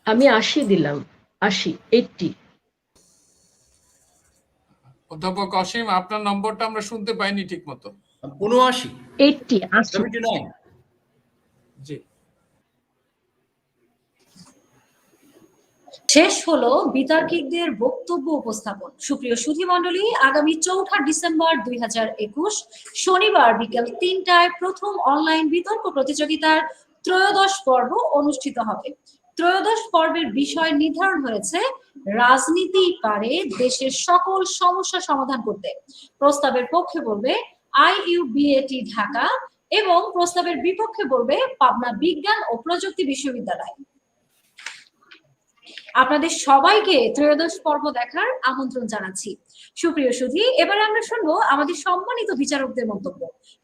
আমি 80 দিলাম, 80। অধ্যাপক অসীম, আপনার নম্বরটা আমরা শুনতে পাইনি ঠিক মতো। 79। জি, শেষ হলো বিতর্কিকদের বক্তব্য উপস্থাপন। সুপ্রিয় সুধী মণ্ডলী, আগামী 4 ডিসেম্বর 2021 শনিবার বিকেল 3টায় প্রথম অনলাইন বিতর্ক প্রতিযোগিতার 13শ পর্ব অনুষ্ঠিত হবে। 13শ পর্বের বিষয় নির্ধারণ হয়েছে রাজনীতি পারে দেশের সকল সমস্যা সমাধান করতে। প্রস্তাবের পক্ষে বলবে IUBAT ঢাকা এবং প্রস্তাবের বিপক্ষে বলবে পাবনা বিজ্ঞান ও প্রযুক্তি বিশ্ববিদ্যালয়। আপনাদের সবাইকে 13শ পর্ব দেখার আমন্ত্রণ জানাচ্ছি। সুপ্রিয় সুধী, এবারে আমরা শুনবো আমাদের সম্মানিত বিচারকদের মন্তব্য।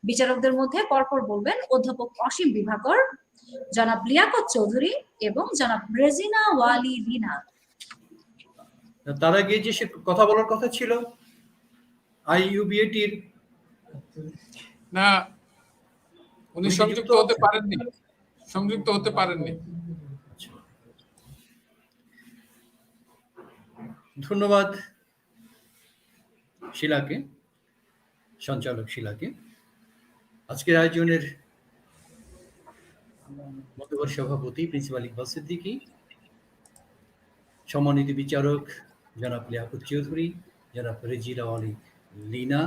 বিচারকদের মধ্যে পরপর বলবেন অধ্যাপক অসীম বিভাকর, জনাব লিয়াকত চৌধুরী এবং জনাব রেজিনা ওয়ালি রিনা। তার আগে যে কথা বলার কথা ছিল IUBAT না, উনি সংযুক্ত হতে পারেননি। ধন্যবাদ শিলাকে, সঞ্চালক শিলাকে। আজকের আয়োজনের মতবর সভাপতি প্রিন্সিপাল ইকবাল সিদ্দিকী, সম্মানিত বিচারক জনাব লিয়াকত চৌধুরী, জনাব রেজিনা ওয়ালি লিনা,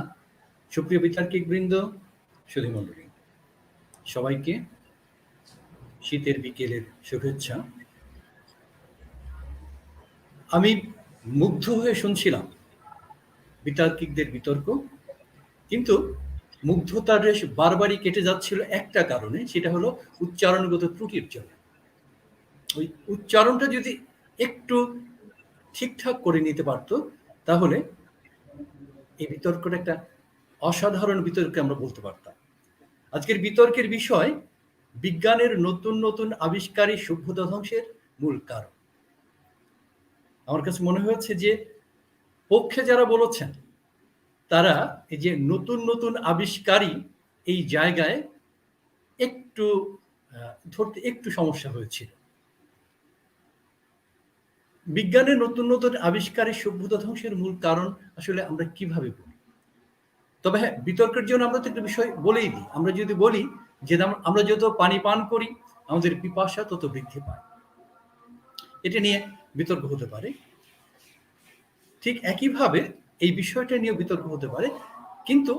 সুপ্রিয় বিতার্কিক বৃন্দ, সুধী মণ্ডলী, সবাইকে শীতের বিকেলের শুভেচ্ছা। আমি মুগ্ধ হয়ে শুনছিলাম বিতার্কিকদের বিতর্ক, কিন্তু মুগ্ধতার রেশ বারবারই কেটে যাচ্ছিল একটা কারণে, সেটা হলো উচ্চারণগত ত্রুটির জন্য। ওই উচ্চারণটা যদি একটু ঠিকঠাক করে নিতে পারতো, তাহলে এই বিতর্কটা একটা অসাধারণ বিতর্কে আমরা বলতে পারতাম। আজকের বিতর্কের বিষয় বিজ্ঞানের নতুন নতুন আবিষ্কারই সভ্যতা ধ্বংসের মূল কারণ। আমার কাছে মনে হয়েছে যে পক্ষে যারা বলেছেন তারা এই যে নতুন নতুন আবিষ্কারই এই জায়গায় একটু ধরতে একটু সমস্যা হয়েছিল। বিজ্ঞানের নতুন নতুন আবিষ্কারের সভ্যতা ধ্বংসের মূল কারণ আসলে আমরা কিভাবে বলি? তবে হ্যাঁ, বিতর্কের জন্য আমরা তো একটা বিষয় বলেই দিই। আমরা যদি বলি যে আমরা যত পানি পান করি আমাদের পিপাসা তত বৃদ্ধি পায়, এটা নিয়ে বিতর্ক হতে পারে। ঠিক একইভাবে এই বিষয়টা নিয়ে বিতর্ক হতে পারে, কিন্তু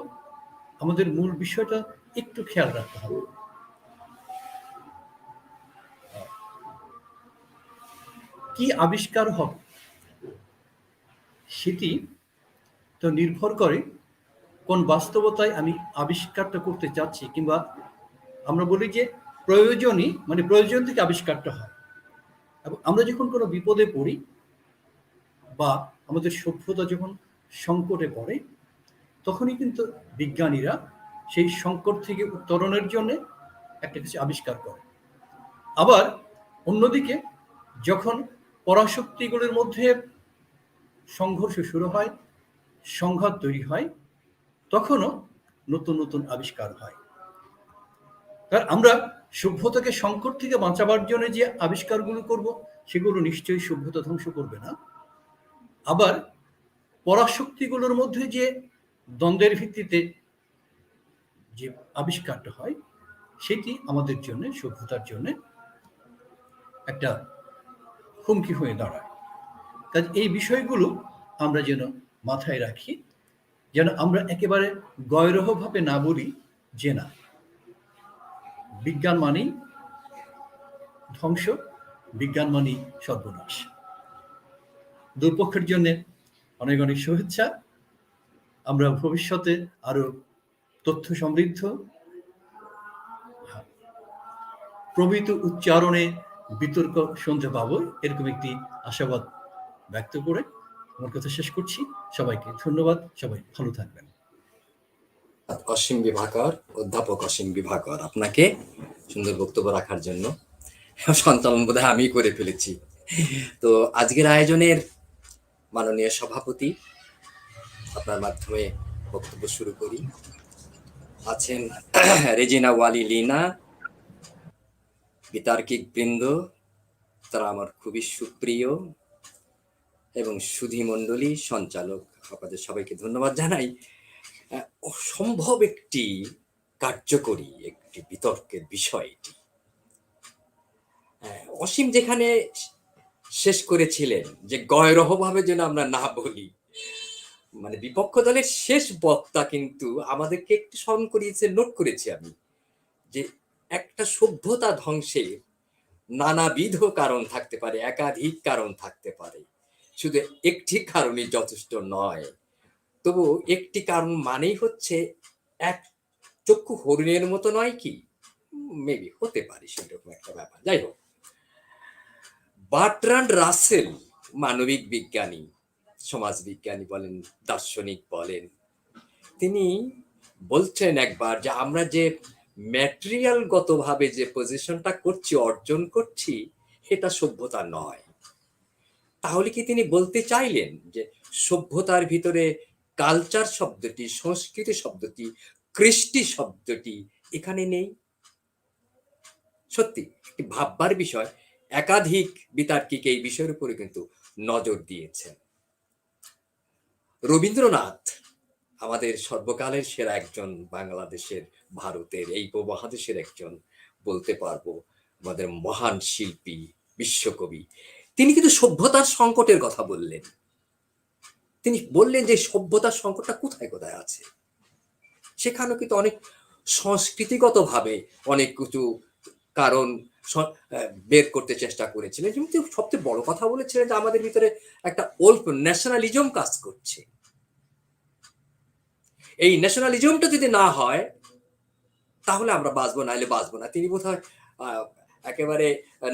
আমাদের মূল বিষয়টা একটু খেয়াল রাখতে হবে। কি আবিষ্কার হবে সেটি তো নির্ভর করে কোন বাস্তবতায় আমি আবিষ্কারটা করতে চাচ্ছি, কিংবা আমরা বলি যে প্রয়োজনই, মানে প্রয়োজন থেকে আবিষ্কারটা হয়। এবং আমরা যখন কোনো বিপদে পড়ি বা আমাদের সভ্যতা যখন সংকটে পড়ে, তখনই কিন্তু বিজ্ঞানীরা সেই সংকট থেকে উত্তরণের জন্য একটা কিছু আবিষ্কার করে। আবার অন্যদিকে যখন পরাশক্তিগুলোর মধ্যে সংঘর্ষ শুরু হয়, সংঘাত তৈরি হয়, তখনও নতুন নতুন আবিষ্কার হয়। কারণ আমরা সভ্যতাকে সংকট থেকে বাঁচাবার জন্য যে আবিষ্কারগুলো করব, সেগুলো নিশ্চয়ই সভ্যতা ধ্বংস করবে না। আবার পরাশক্তিগুলোর মধ্যে যে দ্বন্দ্বের ভিত্তিতে যে আবিষ্কারটা হয়, সেটি আমাদের জন্য, সভ্যতার জন্য একটা হুমকি হয়ে দাঁড়ায়। কাজে এই বিষয়গুলো আমরা যেন মাথায় রাখি, যেন আমরা একেবারে গয়রহভাবে না বলি যে না, বিজ্ঞান মানেই ধ্বংস, বিজ্ঞান মানেই সর্বনাশ। দুপক্ষের জন্য অনেক অনেক শুভেচ্ছা। আমরা ভবিষ্যতে আরো তথ্য সমৃদ্ধ, প্রমিত উচ্চারণে বিতর্ক শুনতে পাবো, এরকম একটি আশাবাদ ব্যক্ত করে আমার কথা শেষ করছি। সবাইকে ধন্যবাদ, সবাই ভালো থাকবেন। অসীম বিভাকর, অধ্যাপক অসীম বিভাকর, আপনাকে সুন্দর বক্তব্য রাখার জন্য সঞ্চালন বোধহয় আমি করে ফেলেছি। তো আজকের আয়োজনের মাননীয় সভাপতি, আপনার মাধ্যমে বক্তব্য শুরু করি। আছেন রেজিনা ওয়ালি লিনা, বিতার্কিক বৃন্দ, তারা আমার খুবই সুপ্রিয়, এবং সুধী মণ্ডলী, সঞ্চালক, আপনাদের সবাইকে ধন্যবাদ জানাই। অসম্ভব একটি কার্যকরী একটি বিতর্কের বিষয় এটি। অসীম যেখানে শেষ করেছিলেন যে গয়রহভাবে যেন আমরা না বলি, মানে বিপক্ষ দলের শেষ বক্তা কিন্তু আমাদেরকে একটু স্মরণ করিয়েছে, নোট করেছি আমি, যে একটা সভ্যতা ধ্বংসের নানাবিধ কারণ থাকতে পারে, একাধিক কারণ থাকতে পারে, শুধু একটি কারণই যথেষ্ট নয়। তবু একটি কারণ মানেই হচ্ছে এক চক্ষু হরিণের মতো নয় কি, মেবি হতে পারে সেরকম একটা ব্যাপার। যাই হোক, বার্ট্রান্ড রাসেল, মানবিক বিজ্ঞানী, সমাজ বিজ্ঞানী বলেন, দার্শনিক বলেন, তিনি বলছেন একবার যে আমরা যে ম্যাটেরিয়াল গতভাবে যে পজিশনটা করছি, অর্জন করছি, এটা সভ্যতা নয়। তাহলে কি তিনি বলতে চাইলেন যে সভ্যতার ভিতরে কালচার শব্দটি, সংস্কৃতি শব্দটি, কৃষ্টি শব্দটি এখানে নেই? সত্যি একটি ভাববার বিষয়। একাধিক বিতার্কিক এই বিষয়ের উপরে কিন্তু নজর দিয়েছেন। রবীন্দ্রনাথ আমাদের সর্বকালের সেরা একজন, বাংলাদেশের, ভারতের, এই উপমহাদেশের একজন, বলতে পারবো আমাদের মহান শিল্পী, বিশ্বকবি। তিনি কিন্তু সভ্যতার সংকটের কথা বললেন। তিনি বললেন যে সভ্যতার সংকটটা কোথায় কোথায় আছে। সেখানেও কিন্তু অনেক সংস্কৃতিগতভাবে অনেক কিছু কারণ বের করতে চেষ্টা করেছিলেন। কিন্তু সবচেয়ে বড় কথা বলেছিলেন যে আমাদের ভিতরে একটা ওল্ড ন্যাশনালিজম কাজ করছে। এই ন্যাশনালিজমটা যদি না হয় তাহলে আমরা বাঁচবো, নাইলে বাঁচবো না। তিনি বোধহয় একেবারে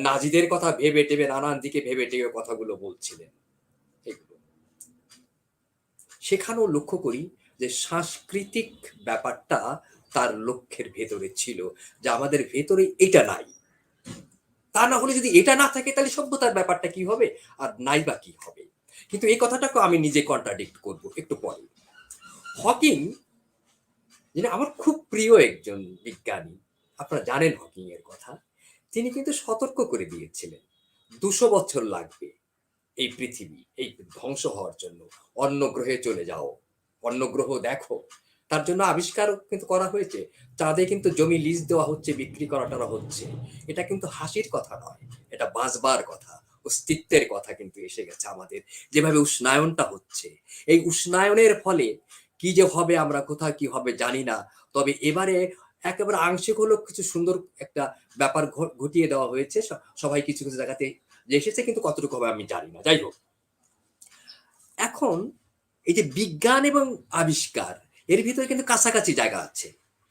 নাজিদের কথা ভেবে টেবে নানান দিকে ভেবে টেবে কথাগুলো বলছিলেন। এগুলো সেখানেও লক্ষ্য করি যে সাংস্কৃতিক ব্যাপারটা তার লক্ষ্যের ভেতরে ছিল, যে আমাদের ভেতরে এটা নাই। তা না হলে যদি এটা না থাকে তাহলে সভ্যতার ব্যাপারটা কি হবে, আর নাই বা কি হবে। কিন্তু এই কথাটাকে আমি নিজে কন্ট্রাডিক্ট করব একটু পরে। হকিং, যিনি আমার খুব প্রিয় একজন বিজ্ঞানী, আপনারা জানেন হকিং এর কথা, তিনি কিন্তু সতর্ক করে দিয়েছিলেন 200 বছর লাগবে এই পৃথিবী এই ধ্বংস হওয়ার জন্য, অন্য গ্রহে চলে যাও, অন্য গ্রহ দেখো। তার জন্য আবিষ্কার কিন্তু করা হয়েছে, চাঁদে কিন্তু জমি লিজ দেওয়া হচ্ছে, বিক্রি করাটা হচ্ছে। এটা কিন্তু হাসির কথা নয়, এটা বাঁচবার কথা, অস্তিত্বের কথা কিন্তু এসে গেছে আমাদের। যেভাবে উষ্ণায়নটা হচ্ছে, এই উষ্ণায়নের ফলে কি যে হবে আমরা কোথায় কি হবে জানি না, তবে এবারে একেবারে আংশিক হলেও কিছু সুন্দর একটা ব্যাপার ঘটিয়ে দেওয়া হয়েছে। সবাই কিছু কিছু জায়গাতে যে এসেছে, কিন্তু কতটুকু হবে আমি জানি না। যাই হোক, এখন এই যে বিজ্ঞান এবং আবিষ্কার এর ভিতরে কিন্তু কাছাকাছি জায়গা আছে।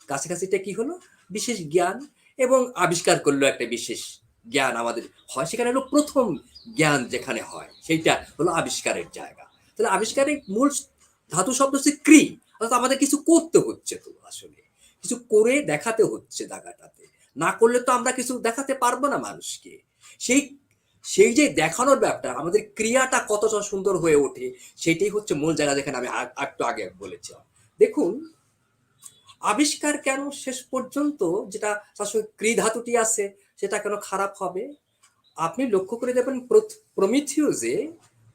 কাছাকাছিটা কি হলো, বিশেষ জ্ঞান এবং আবিষ্কার করলো একটা বিশেষ জ্ঞান আমাদের হয়, সেখানে হলো প্রথম জ্ঞান যেখানে হয় সেইটা হলো আবিষ্কারের জায়গা। তাহলে আবিষ্কারের মূল ধাতু শব্দ হচ্ছে ক্রি, অর্থাৎ আমাদের কিছু করতে হচ্ছে, তো আসলে কিছু করে দেখাতে হচ্ছে জায়গাটাতে। না করলে তো আমরা কিছু দেখাতে পারবো না মানুষকে। সেই যে দেখানোর ব্যাপারটা, আমাদের ক্রিয়াটা কতটা সুন্দর হয়ে ওঠে, সেটাই হচ্ছে মূল জায়গা, যেখানে আমি একটু আগে বলেছিলাম। দেখুন, আবিষ্কার কেন শেষ পর্যন্ত যেটা আসলে ক্রি ধাতুটি আছে সেটা কেন খারাপ হবে? আপনি লক্ষ্য করে দেখবেন প্রমিথিউসে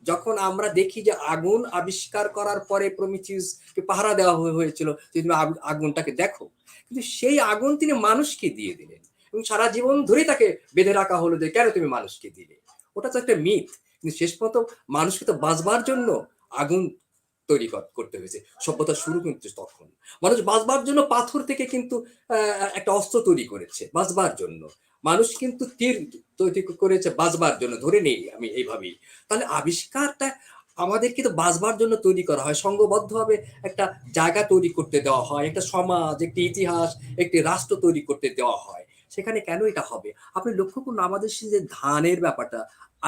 যখন আমরা দেখি যে আগুন আবিষ্কার করার পরে প্রমিথিউসকে পাহারা দেওয়া হয়েছিল যে তুমি আগুনটাকে দেখো, কিন্তু সেই আগুন তিনি মানুষকে দিয়ে দিলেন এবং সারা জীবন ধরেই তাকে বেঁধে রাখা হলো যে কেন তুমি মানুষকে দিলে। ওটা তো একটা মিথ, কিন্তু শেষ পর্যন্ত মানুষকে তো বাঁচবার জন্য আগুন তৈরি করতে হয়েছে। সভ্যতা শুরু কিন্তু তখন মানুষ বাঁচবার জন্য পাথর থেকে কিন্তু একটা অস্ত্র তৈরি করেছে বাঁচবার জন্য। মানুষ কিন্তু তীর তৈরি করেছে বাঁচবার জন্য, ধরে নেই আমি এইভাবেই। তাহলে আবিষ্কারটা আমাদের কিন্তু বাঁচবার জন্য তৈরি করা হয়, সংঘবদ্ধভাবে একটা জায়গা তৈরি করতে দেওয়া হয়, একটা সমাজ, একটি ইতিহাস, একটি রাষ্ট্র তৈরি করতে দেওয়া হয়। সেখানে কেন এটা হবে? আপনি লক্ষ্য করুন, আমাদের যে ধানের ব্যাপারটা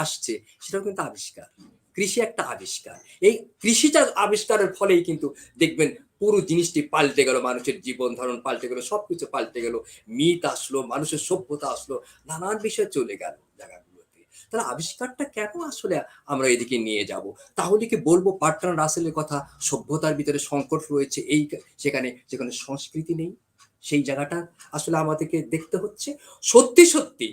আসছে সেটাও কিন্তু আবিষ্কার। কৃষি একটা আবিষ্কার। এই কৃষিটা আবিষ্কারের ফলেই কিন্তু দেখবেন পুরো জিনিসটি পাল্টে গেল, মানুষের জীবন ধারণ পাল্টে গেল, সবকিছু পাল্টে গেল, মিথ আসলো, মানুষের সভ্যতা আসলো, নানান বিষয় চলে গেল জায়গাগুলোতে। তাহলে আবিষ্কারটা কেন আসলে আমরা এদিকে নিয়ে যাব? তাহলে কি বলবো বার্ট্রান্ড রাসেলের কথা, সভ্যতার ভিতরে সংকট রয়েছে এই সেখানে, যেখানে সংস্কৃতি নেই, সেই জায়গাটা আসলে আমাদেরকে দেখতে হচ্ছে। সত্যি সত্যি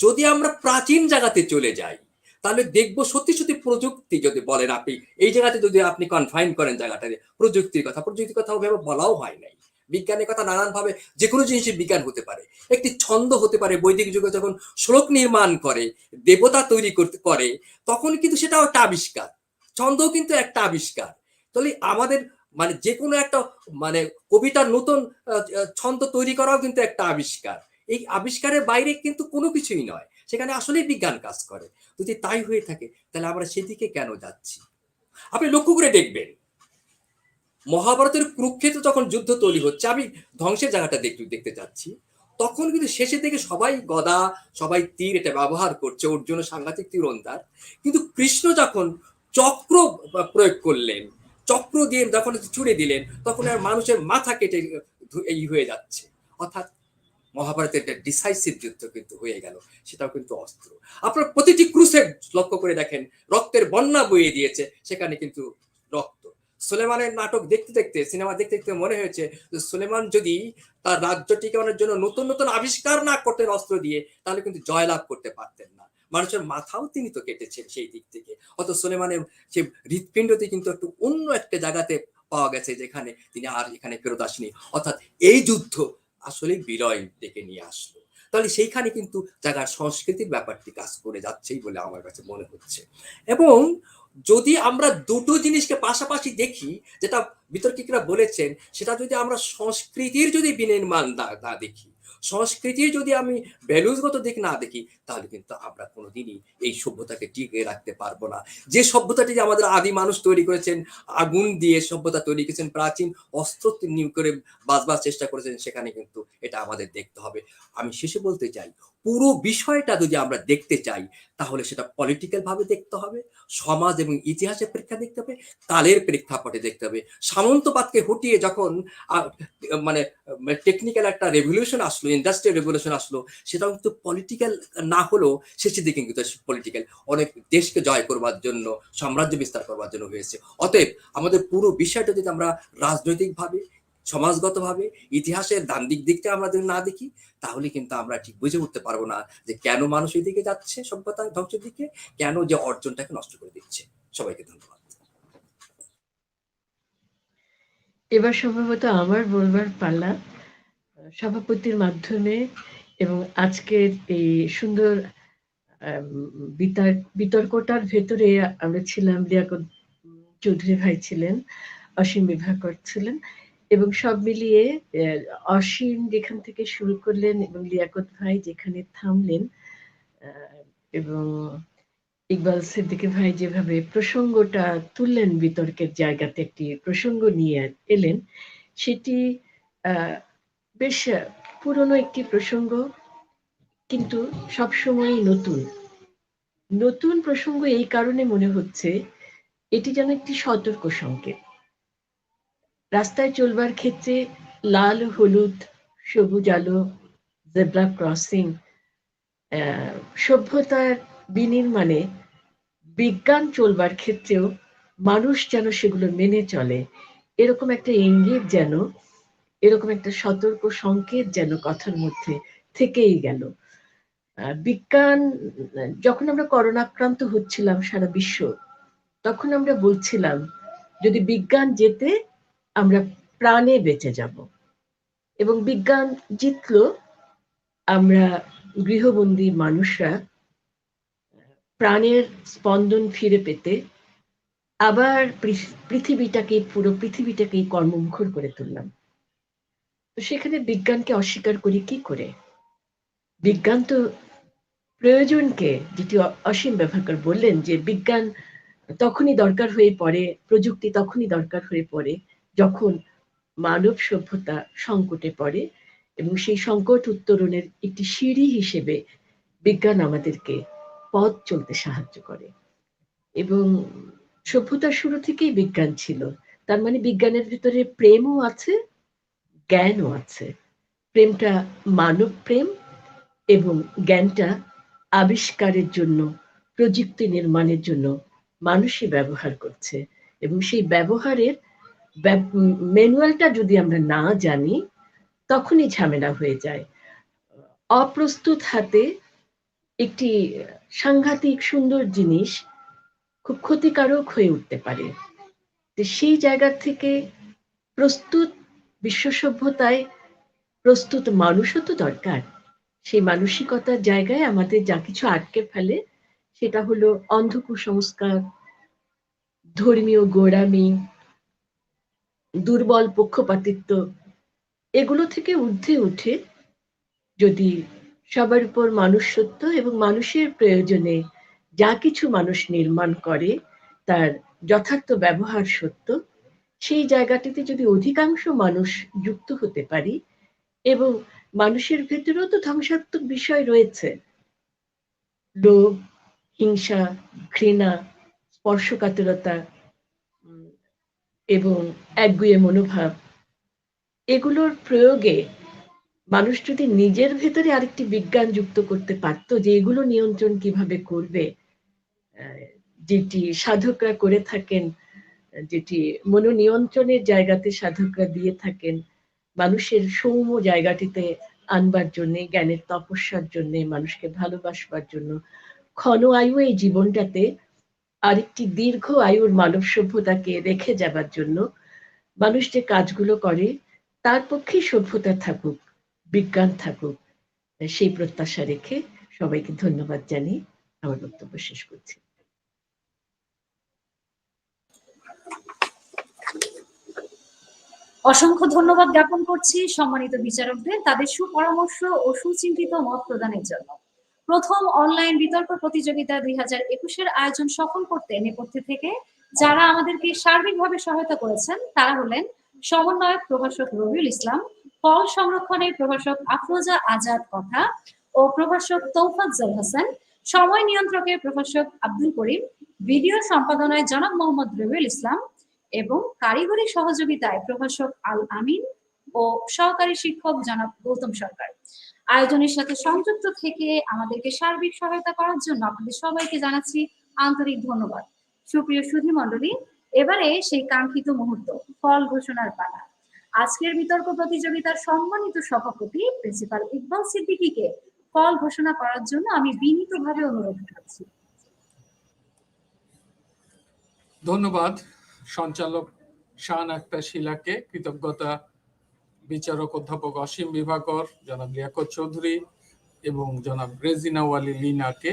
যদি আমরা প্রাচীন জায়গাতে চলে যাই তাহলে দেখবো সত্যি সত্যি প্রযুক্তি, যদি বলেন আপনি এই জায়গাতে যদি আপনি কনফাইন করেন জায়গাটাতে প্রযুক্তির কথা ওভাবে বলাও হয় নাই। বিজ্ঞানের কথা নানান ভাবে, যে কোনো জিনিসের বিজ্ঞান হতে পারে, একটি ছন্দ হতে পারে। বৈদিক যুগে যখন শ্লোক নির্মাণ করে, দেবতা তৈরি করে, তখন কিন্তু সেটাও একটা আবিষ্কার। ছন্দও কিন্তু একটা আবিষ্কার। তাহলে আমাদের মানে যে কোনো একটা মানে কবিতার নতুন ছন্দ তৈরি করাও কিন্তু একটা আবিষ্কার। এই আবিষ্কারের বাইরে কিন্তু কোনো কিছুই নয়, সেখানে আসলেই বিজ্ঞান কাজ করে। যদি তাই হয়ে থাকে তাহলে আমরা সেদিকে কেন যাচ্ছি? আপনি লক্ষ্য করে দেখবেন, মহাভারতের কুরুক্ষেত্র যখন যুদ্ধ তৈরি হচ্ছে, আমি ধ্বংসের জায়গাটা দেখতে চাচ্ছি, তখন কিন্তু শেষের দিকে সবাই গদা, সবাই তীর এটা ব্যবহার করছে, ওর জন্য সাংঘাতিক তীরন্দাজ। কিন্তু কৃষ্ণ যখন চক্র প্রয়োগ করলেন, চক্র দিয়ে যখন ছুড়ে দিলেন, তখন আর মানুষের মাথা কেটে এই হয়ে যাচ্ছে। অর্থাৎ মহাভারতের একটা ডিসাইসিভ যুদ্ধ কিন্তু হয়ে গেল, সেটাও কিন্তু অস্ত্র। আপনার প্রতিটি ক্রুসেড লক্ষ্য করে দেখেন, রক্তের বন্যা বইয়ে দিয়েছে, সেখানে কিন্তু রক্ত। সুলেমানের নাটক দেখতে দেখতে, সিনেমা দেখতে দেখতে মনে হয়েছে যে সুলেমান যদি তার রাজ্য টিকানোর জন্য নতুন নতুন আবিষ্কার না করতেন অস্ত্র দিয়ে, তাহলে কিন্তু জয়লাভ করতে পারতেন না। মানুষের মাথাও তিনি তো কেটেছেন সেই দিক থেকে। অত সুলেমানের সেই হৃৎপিণ্ডটি কিন্তু একটু অন্য একটা জায়গাতে পাওয়া গেছে, যেখানে তিনি আর এখানে ফেরত আসেনি। অর্থাৎ এই যুদ্ধ আসলে বিলয় ডেকে নিয়ে আসলো। তাহলে সেইখানে কিন্তু জায়গার সংস্কৃতির ব্যাপারটি কাজ করে যাচ্ছেই বলে আমার কাছে মনে হচ্ছে। এবং যদি আমরা দুটো জিনিসকে পাশাপাশি দেখি, যেটা বিতর্কিকরা বলেছেন, সেটা যদি আমরা সংস্কৃতির যদি বিনির্মাণ না দেখি, সংস্কৃতির যদি আমি ভ্যালুসগত দিক না দেখি, তাহলে কিন্তু আমরা কোনোদিনই এই সভ্যতাকে টিকিয়ে রাখতে পারবো না। যে সভ্যতাটি যে আমাদের আদি মানুষ তৈরি করেছেন, আগুন দিয়ে সভ্যতা তৈরি করেছেন, প্রাচীন অস্ত্র নিয়োগ করে বাঁচবার চেষ্টা করেছেন, সেখানে কিন্তু এটা আমাদের দেখতে হবে। আমি শেষে বলতে চাই, পুরো বিষয়টা যদি আমরা দেখতে চাই, তাহলে সেটা পলিটিক্যাল ভাবে দেখতে হবে, সমাজ এবং ইতিহাসের প্রেক্ষাপটে দেখতে হবে, কালের প্রেক্ষাপটে দেখতে হবে। সামন্তবাদকে হটিয়ে যখন মানে টেকনিক্যাল একটা রেভলিউশন আসলো, ইন্ডাস্ট্রিয়াল রেভলিউশন আসলো, সেটাও কিন্তু পলিটিক্যাল না হলেও শেষের দিকে কিন্তু পলিটিক্যাল, অনেক দেশকে জয় করবার জন্য, সাম্রাজ্য বিস্তার করবার জন্য হয়েছে। অতএব আমাদের পুরো বিষয়টা যদি আমরা রাজনৈতিকভাবে, সমাজগতভাবে, ইতিহাসের দান্দিক দিকটা আমরা যদি না দেখি, তাহলে কিন্তু আমরা ঠিক বুঝে উঠতে পারবো না যে কেন মানুষ এই দিকে যাচ্ছে, সভ্যতা ধ্বংসের দিকে, কেন যে অর্জনটাকে নষ্ট করে দিচ্ছে। সবাইকে ধন্যবাদ। এবার সম্ভবত আমার বলবার পালা, সভাপতির মাধ্যমে এবং আজকের এই সুন্দর বিতর্কটার ভেতরে আমরা ছিলাম, লিয়াকত চৌধুরী ভাই ছিলেন, অসীম বিভাকর ছিলেন, এবং সব মিলিয়ে অসীম যেখান থেকে শুরু করলেন এবং লিয়াকত ভাই যেখানে থামলেন, এবং ইকবাল সিদ্দিকী ভাই যেভাবে প্রসঙ্গটা তুললেন, বিতর্কের জায়গাতে একটি প্রসঙ্গ নিয়ে এলেন, সেটি বেশ পুরনো একটি প্রসঙ্গ, কিন্তু সবসময়ই নতুন। নতুন প্রসঙ্গ এই কারণে মনে হচ্ছে, এটি যেন একটি সতর্ক সংকেত। রাস্তায় চলবার ক্ষেত্রে লাল, হলুদ, সবুজ আলো, জেব্রা ক্রসিং, সভ্যতার বিনির্মাণে বিজ্ঞান চলবার ক্ষেত্রেও মানুষ যেন সেগুলো মেনে চলে, এরকম একটা ইঙ্গিত যেন, এরকম একটা সতর্ক সংকেত যেন কথার মধ্যে থেকেই গেল। বিজ্ঞান, যখন আমরা করোনাক্রান্ত হচ্ছিলাম সারা বিশ্ব, তখন আমরা বলছিলাম যদি বিজ্ঞান জেতে আমরা প্রাণে বেঁচে যাব, এবং বিজ্ঞান জিতলো। আমরা গৃহবন্দী মানুষরা প্রাণের স্পন্দন ফিরে পেতে আবার পুরো পৃথিবীটাকেই কর্মমুখর করে তুললাম। তো সেখানে বিজ্ঞানকে অস্বীকার করি কি করে? বিজ্ঞান তো প্রয়োজনকে, যেটি অসীম বিভাকর বললেন, যে বিজ্ঞান তখনই দরকার হয়ে পড়ে, প্রযুক্তি তখনই দরকার হয়ে পড়ে যখন মানব সভ্যতা সংকটে পড়ে, এবং সেই সংকট উত্তরণের একটি সিঁড়ি হিসেবে বিজ্ঞান আমাদেরকে পথ চলতে সাহায্য করে। এবং সভ্যতার শুরু থেকেই বিজ্ঞান ছিল, তার মানে বিজ্ঞানের ভিতরে প্রেমও আছে, জ্ঞানও আছে। প্রেমটা মানব প্রেম, এবং জ্ঞানটা আবিষ্কারের জন্য, প্রযুক্তি নির্মাণের জন্য মানুষই ব্যবহার করছে। এবং সেই ব্যবহারের ম্যানুয়ালটা যদি আমরা না জানি, তখনই ঝামেলা হয়ে যায়। অপ্রস্তুত হাতে একটি সাংঘাতিক সুন্দর জিনিস খুব ক্ষতিকারক হয়ে উঠতে পারে। সেই জায়গা থেকে প্রস্তুত বিশ্ব সভ্যতায় প্রস্তুত মানুষও তো দরকার। সেই মানসিকতার জায়গায় আমাদের যা কিছু আটকে ফেলে, সেটা হলো অন্ধ কুসংস্কার, ধর্মীয় গোঁড়ামি, দুর্বল পক্ষপাতিত্ব। এগুলো থেকে ঊর্ধ্বে উঠে যদি সবার উপর মানুষত্ব এবং মানুষের প্রয়োজনে যা কিছু মানুষ নির্মাণ করে তার যথার্থ ব্যবহার সত্য, সেই জায়গাটিতে যদি অধিকাংশ মানুষ যুক্ত হতে পারি, এবং মানুষের ভেতরেও তো ধ্বংসাত্মক বিষয় রয়েছে, লোভ, হিংসা, ঘৃণা, স্পর্শকাতরতা এবং একগুঁয়ে মনোভাব, এগুলোর প্রয়োগে মানুষ যদি নিজের ভেতরে আরেকটি বিজ্ঞান যুক্ত করতে পারতো, যে এগুলো নিয়ন্ত্রণ কিভাবে করবে, যেটি সাধকরা করে থাকেন, যেটি মনোনিয়ন্ত্রণের জায়গাতে সাধকরা দিয়ে থাকেন, মানুষের সৌম্য জায়গাটিতে আনবার জন্য, জ্ঞানের তপস্যার জন্য, মানুষকে ভালোবাসবার জন্য, ক্ষণ আয়ু এই জীবনটাতে আরেকটি দীর্ঘ আয়ুর মানব সভ্যতাকে রেখে যাবার জন্য মানুষ যে কাজগুলো করে, তার পক্ষেই সভ্যতা থাকুক, বিজ্ঞান থাকুক, সেই প্রত্যাশা রেখে সবাইকে ধন্যবাদ জানিয়ে আমার বক্তব্য শেষ করছি। অসংখ্য ধন্যবাদ জ্ঞাপন করছি সম্মানিত বিচারকদের তাদের সুপরামর্শ ও সুচিন্তিত মত প্রদানের জন্য। প্রথম অনলাইন বিতর্ক প্রতিযোগিতা 2021-এর আয়োজন সফল করতে নেপথ্যে থেকে যারা আমাদেরকে সার্বিকভাবে সহায়তা করেছেন তারা হলেন সমন্বয়ক প্রভাষক রবিউল ইসলাম, ফল সংরক্ষণের প্রভাষক আফরোজা আজাদ কথা ও প্রভাষক তৌফাজ্জল হাসান, সময় নিয়ন্ত্রকের প্রভাষক আব্দুল করিম, ভিডিও সম্পাদনায় জনাব মোহাম্মদ রবিউল ইসলাম এবং কারিগরি সহযোগিতায় প্রভাষক আল আমিন ও সহকারী শিক্ষক জনাব গৌতম সরকার। আয়োজনের সাথে সংযুক্ত থেকে আমাদেরকে সার্বিক সহায়তা করার জন্য আপনাদের সবাইকে জানাচ্ছি আন্তরিক ধন্যবাদ। সুপ্রিয় সুধী মণ্ডলী, এবারে সেই কাঙ্ক্ষিত মুহূর্ত, ফল ঘোষণার পালা। আজকের বিতর্ক প্রতিযোগিতার সম্মানিত সভাপতি প্রিন্সিপাল ইকবাল সিদ্দিকীকে ফল ঘোষণা করার জন্য আমি বিনীতভাবে অনুরোধ করছি। ধন্যবাদ সঞ্চালক শান আক্তার শিলাকে, কৃতজ্ঞতা বিচারক অধ্যাপক অসীম বিভাকর, জনাব লিয়াকত চৌধুরী এবং জনাব রেজিনা ওয়ালি লিনাকে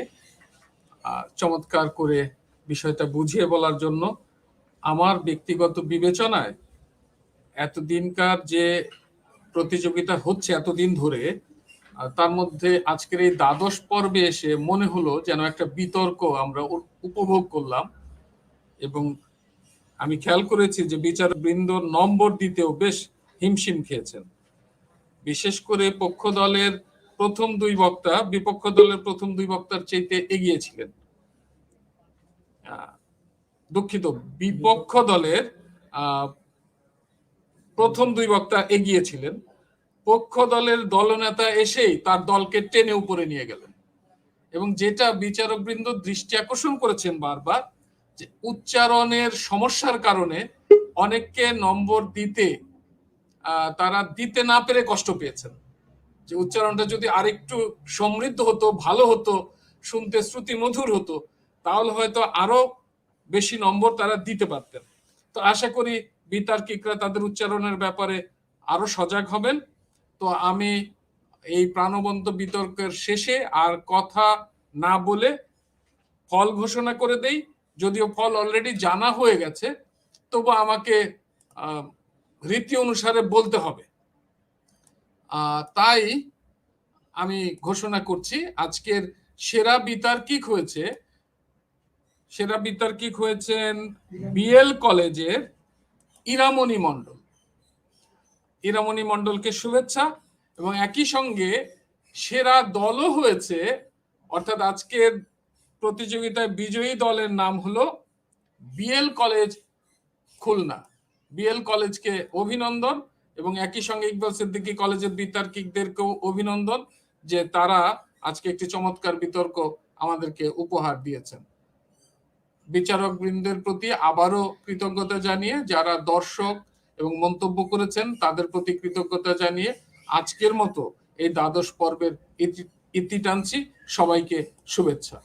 চমৎকার করে বিষয়টা বুঝিয়ে বলার জন্য। আমার ব্যক্তিগত বিবেচনায় এতদিনকার যে প্রতিযোগিতা হচ্ছে এতদিন ধরে, তার মধ্যে আজকের এই দ্বাদশ পর্বে এসে মনে হলো যেন একটা বিতর্ক আমরা উপভোগ করলাম এবং আমি খেয়াল করেছি যে বিচারবৃন্দ নম্বর দিতেও বেশ হিমশিম খেয়েছেন। বিশেষ করে পক্ষ দলের প্রথম দুই বক্তা বিপক্ষ দলের প্রথম দুই বক্তার চাইতে এগিয়ে ছিলেন। দুঃখিত, বিপক্ষ দলের প্রথম দুই বক্তা এগিয়ে ছিলেন, পক্ষ দলের দলনেতা এসেই তার দলকে টেনে উপরে নিয়ে গেলেন এবং যেটা বিচারকবৃন্দ দৃষ্টি আকর্ষণ করেছেন বারবার, যে উচ্চারণের সমস্যার কারণে অনেককে নম্বর দিতে তারা দিতে না পেরে কষ্ট পেয়েছেন। যে উচ্চারণটা যদি আরেকটু সমৃদ্ধ হতো, ভালো হতো, শুনতে শ্রুতি মধুর হতো, তাহলে হয়তো আরো বেশি নম্বর তারা দিতে পারতেন। তো আশা করি বিতার্কিকরা তাদের উচ্চারণের ব্যাপারে আরো সজাগ হবেন। তো আমি এই প্রাণবন্ত বিতর্কের শেষে আর কথা না বলে ফল ঘোষণা করে দেই। যদিও ফল অলরেডি জানা হয়ে গেছে, তবু আমাকে রীতি অনুসারে বলতে হবে। তাই আমি ঘোষণা করছি আজকের সেরা বিতার্কিক হয়েছেন বিএল কলেজের ইরামণি মণ্ডল। ইরামণি মণ্ডলকে শুভেচ্ছা এবং একই সঙ্গে সেরা দলও হয়েছে, অর্থাৎ আজকের প্রতিযোগিতায় বিজয়ী দলের নাম হলো বিএল কলেজ খুলনা। বিএল কলেজকে অভিনন্দন এবং একই সঙ্গে ইকবাল সিদ্দিকী কলেজের বিতার্কিকদেরকেও অভিনন্দন যে তারা আজকে একটি চমৎকার বিতর্ক আমাদেরকে উপহার দিয়েছেন। বিচারক বৃন্দের প্রতি আবারও কৃতজ্ঞতা জানিয়ে, যারা দর্শক এবং মন্তব্য করেছেন তাদের প্রতি কৃতজ্ঞতা জানিয়ে আজকের মতো এই দ্বাদশ পর্বের ইতি টানছি। সবাইকে শুভেচ্ছা।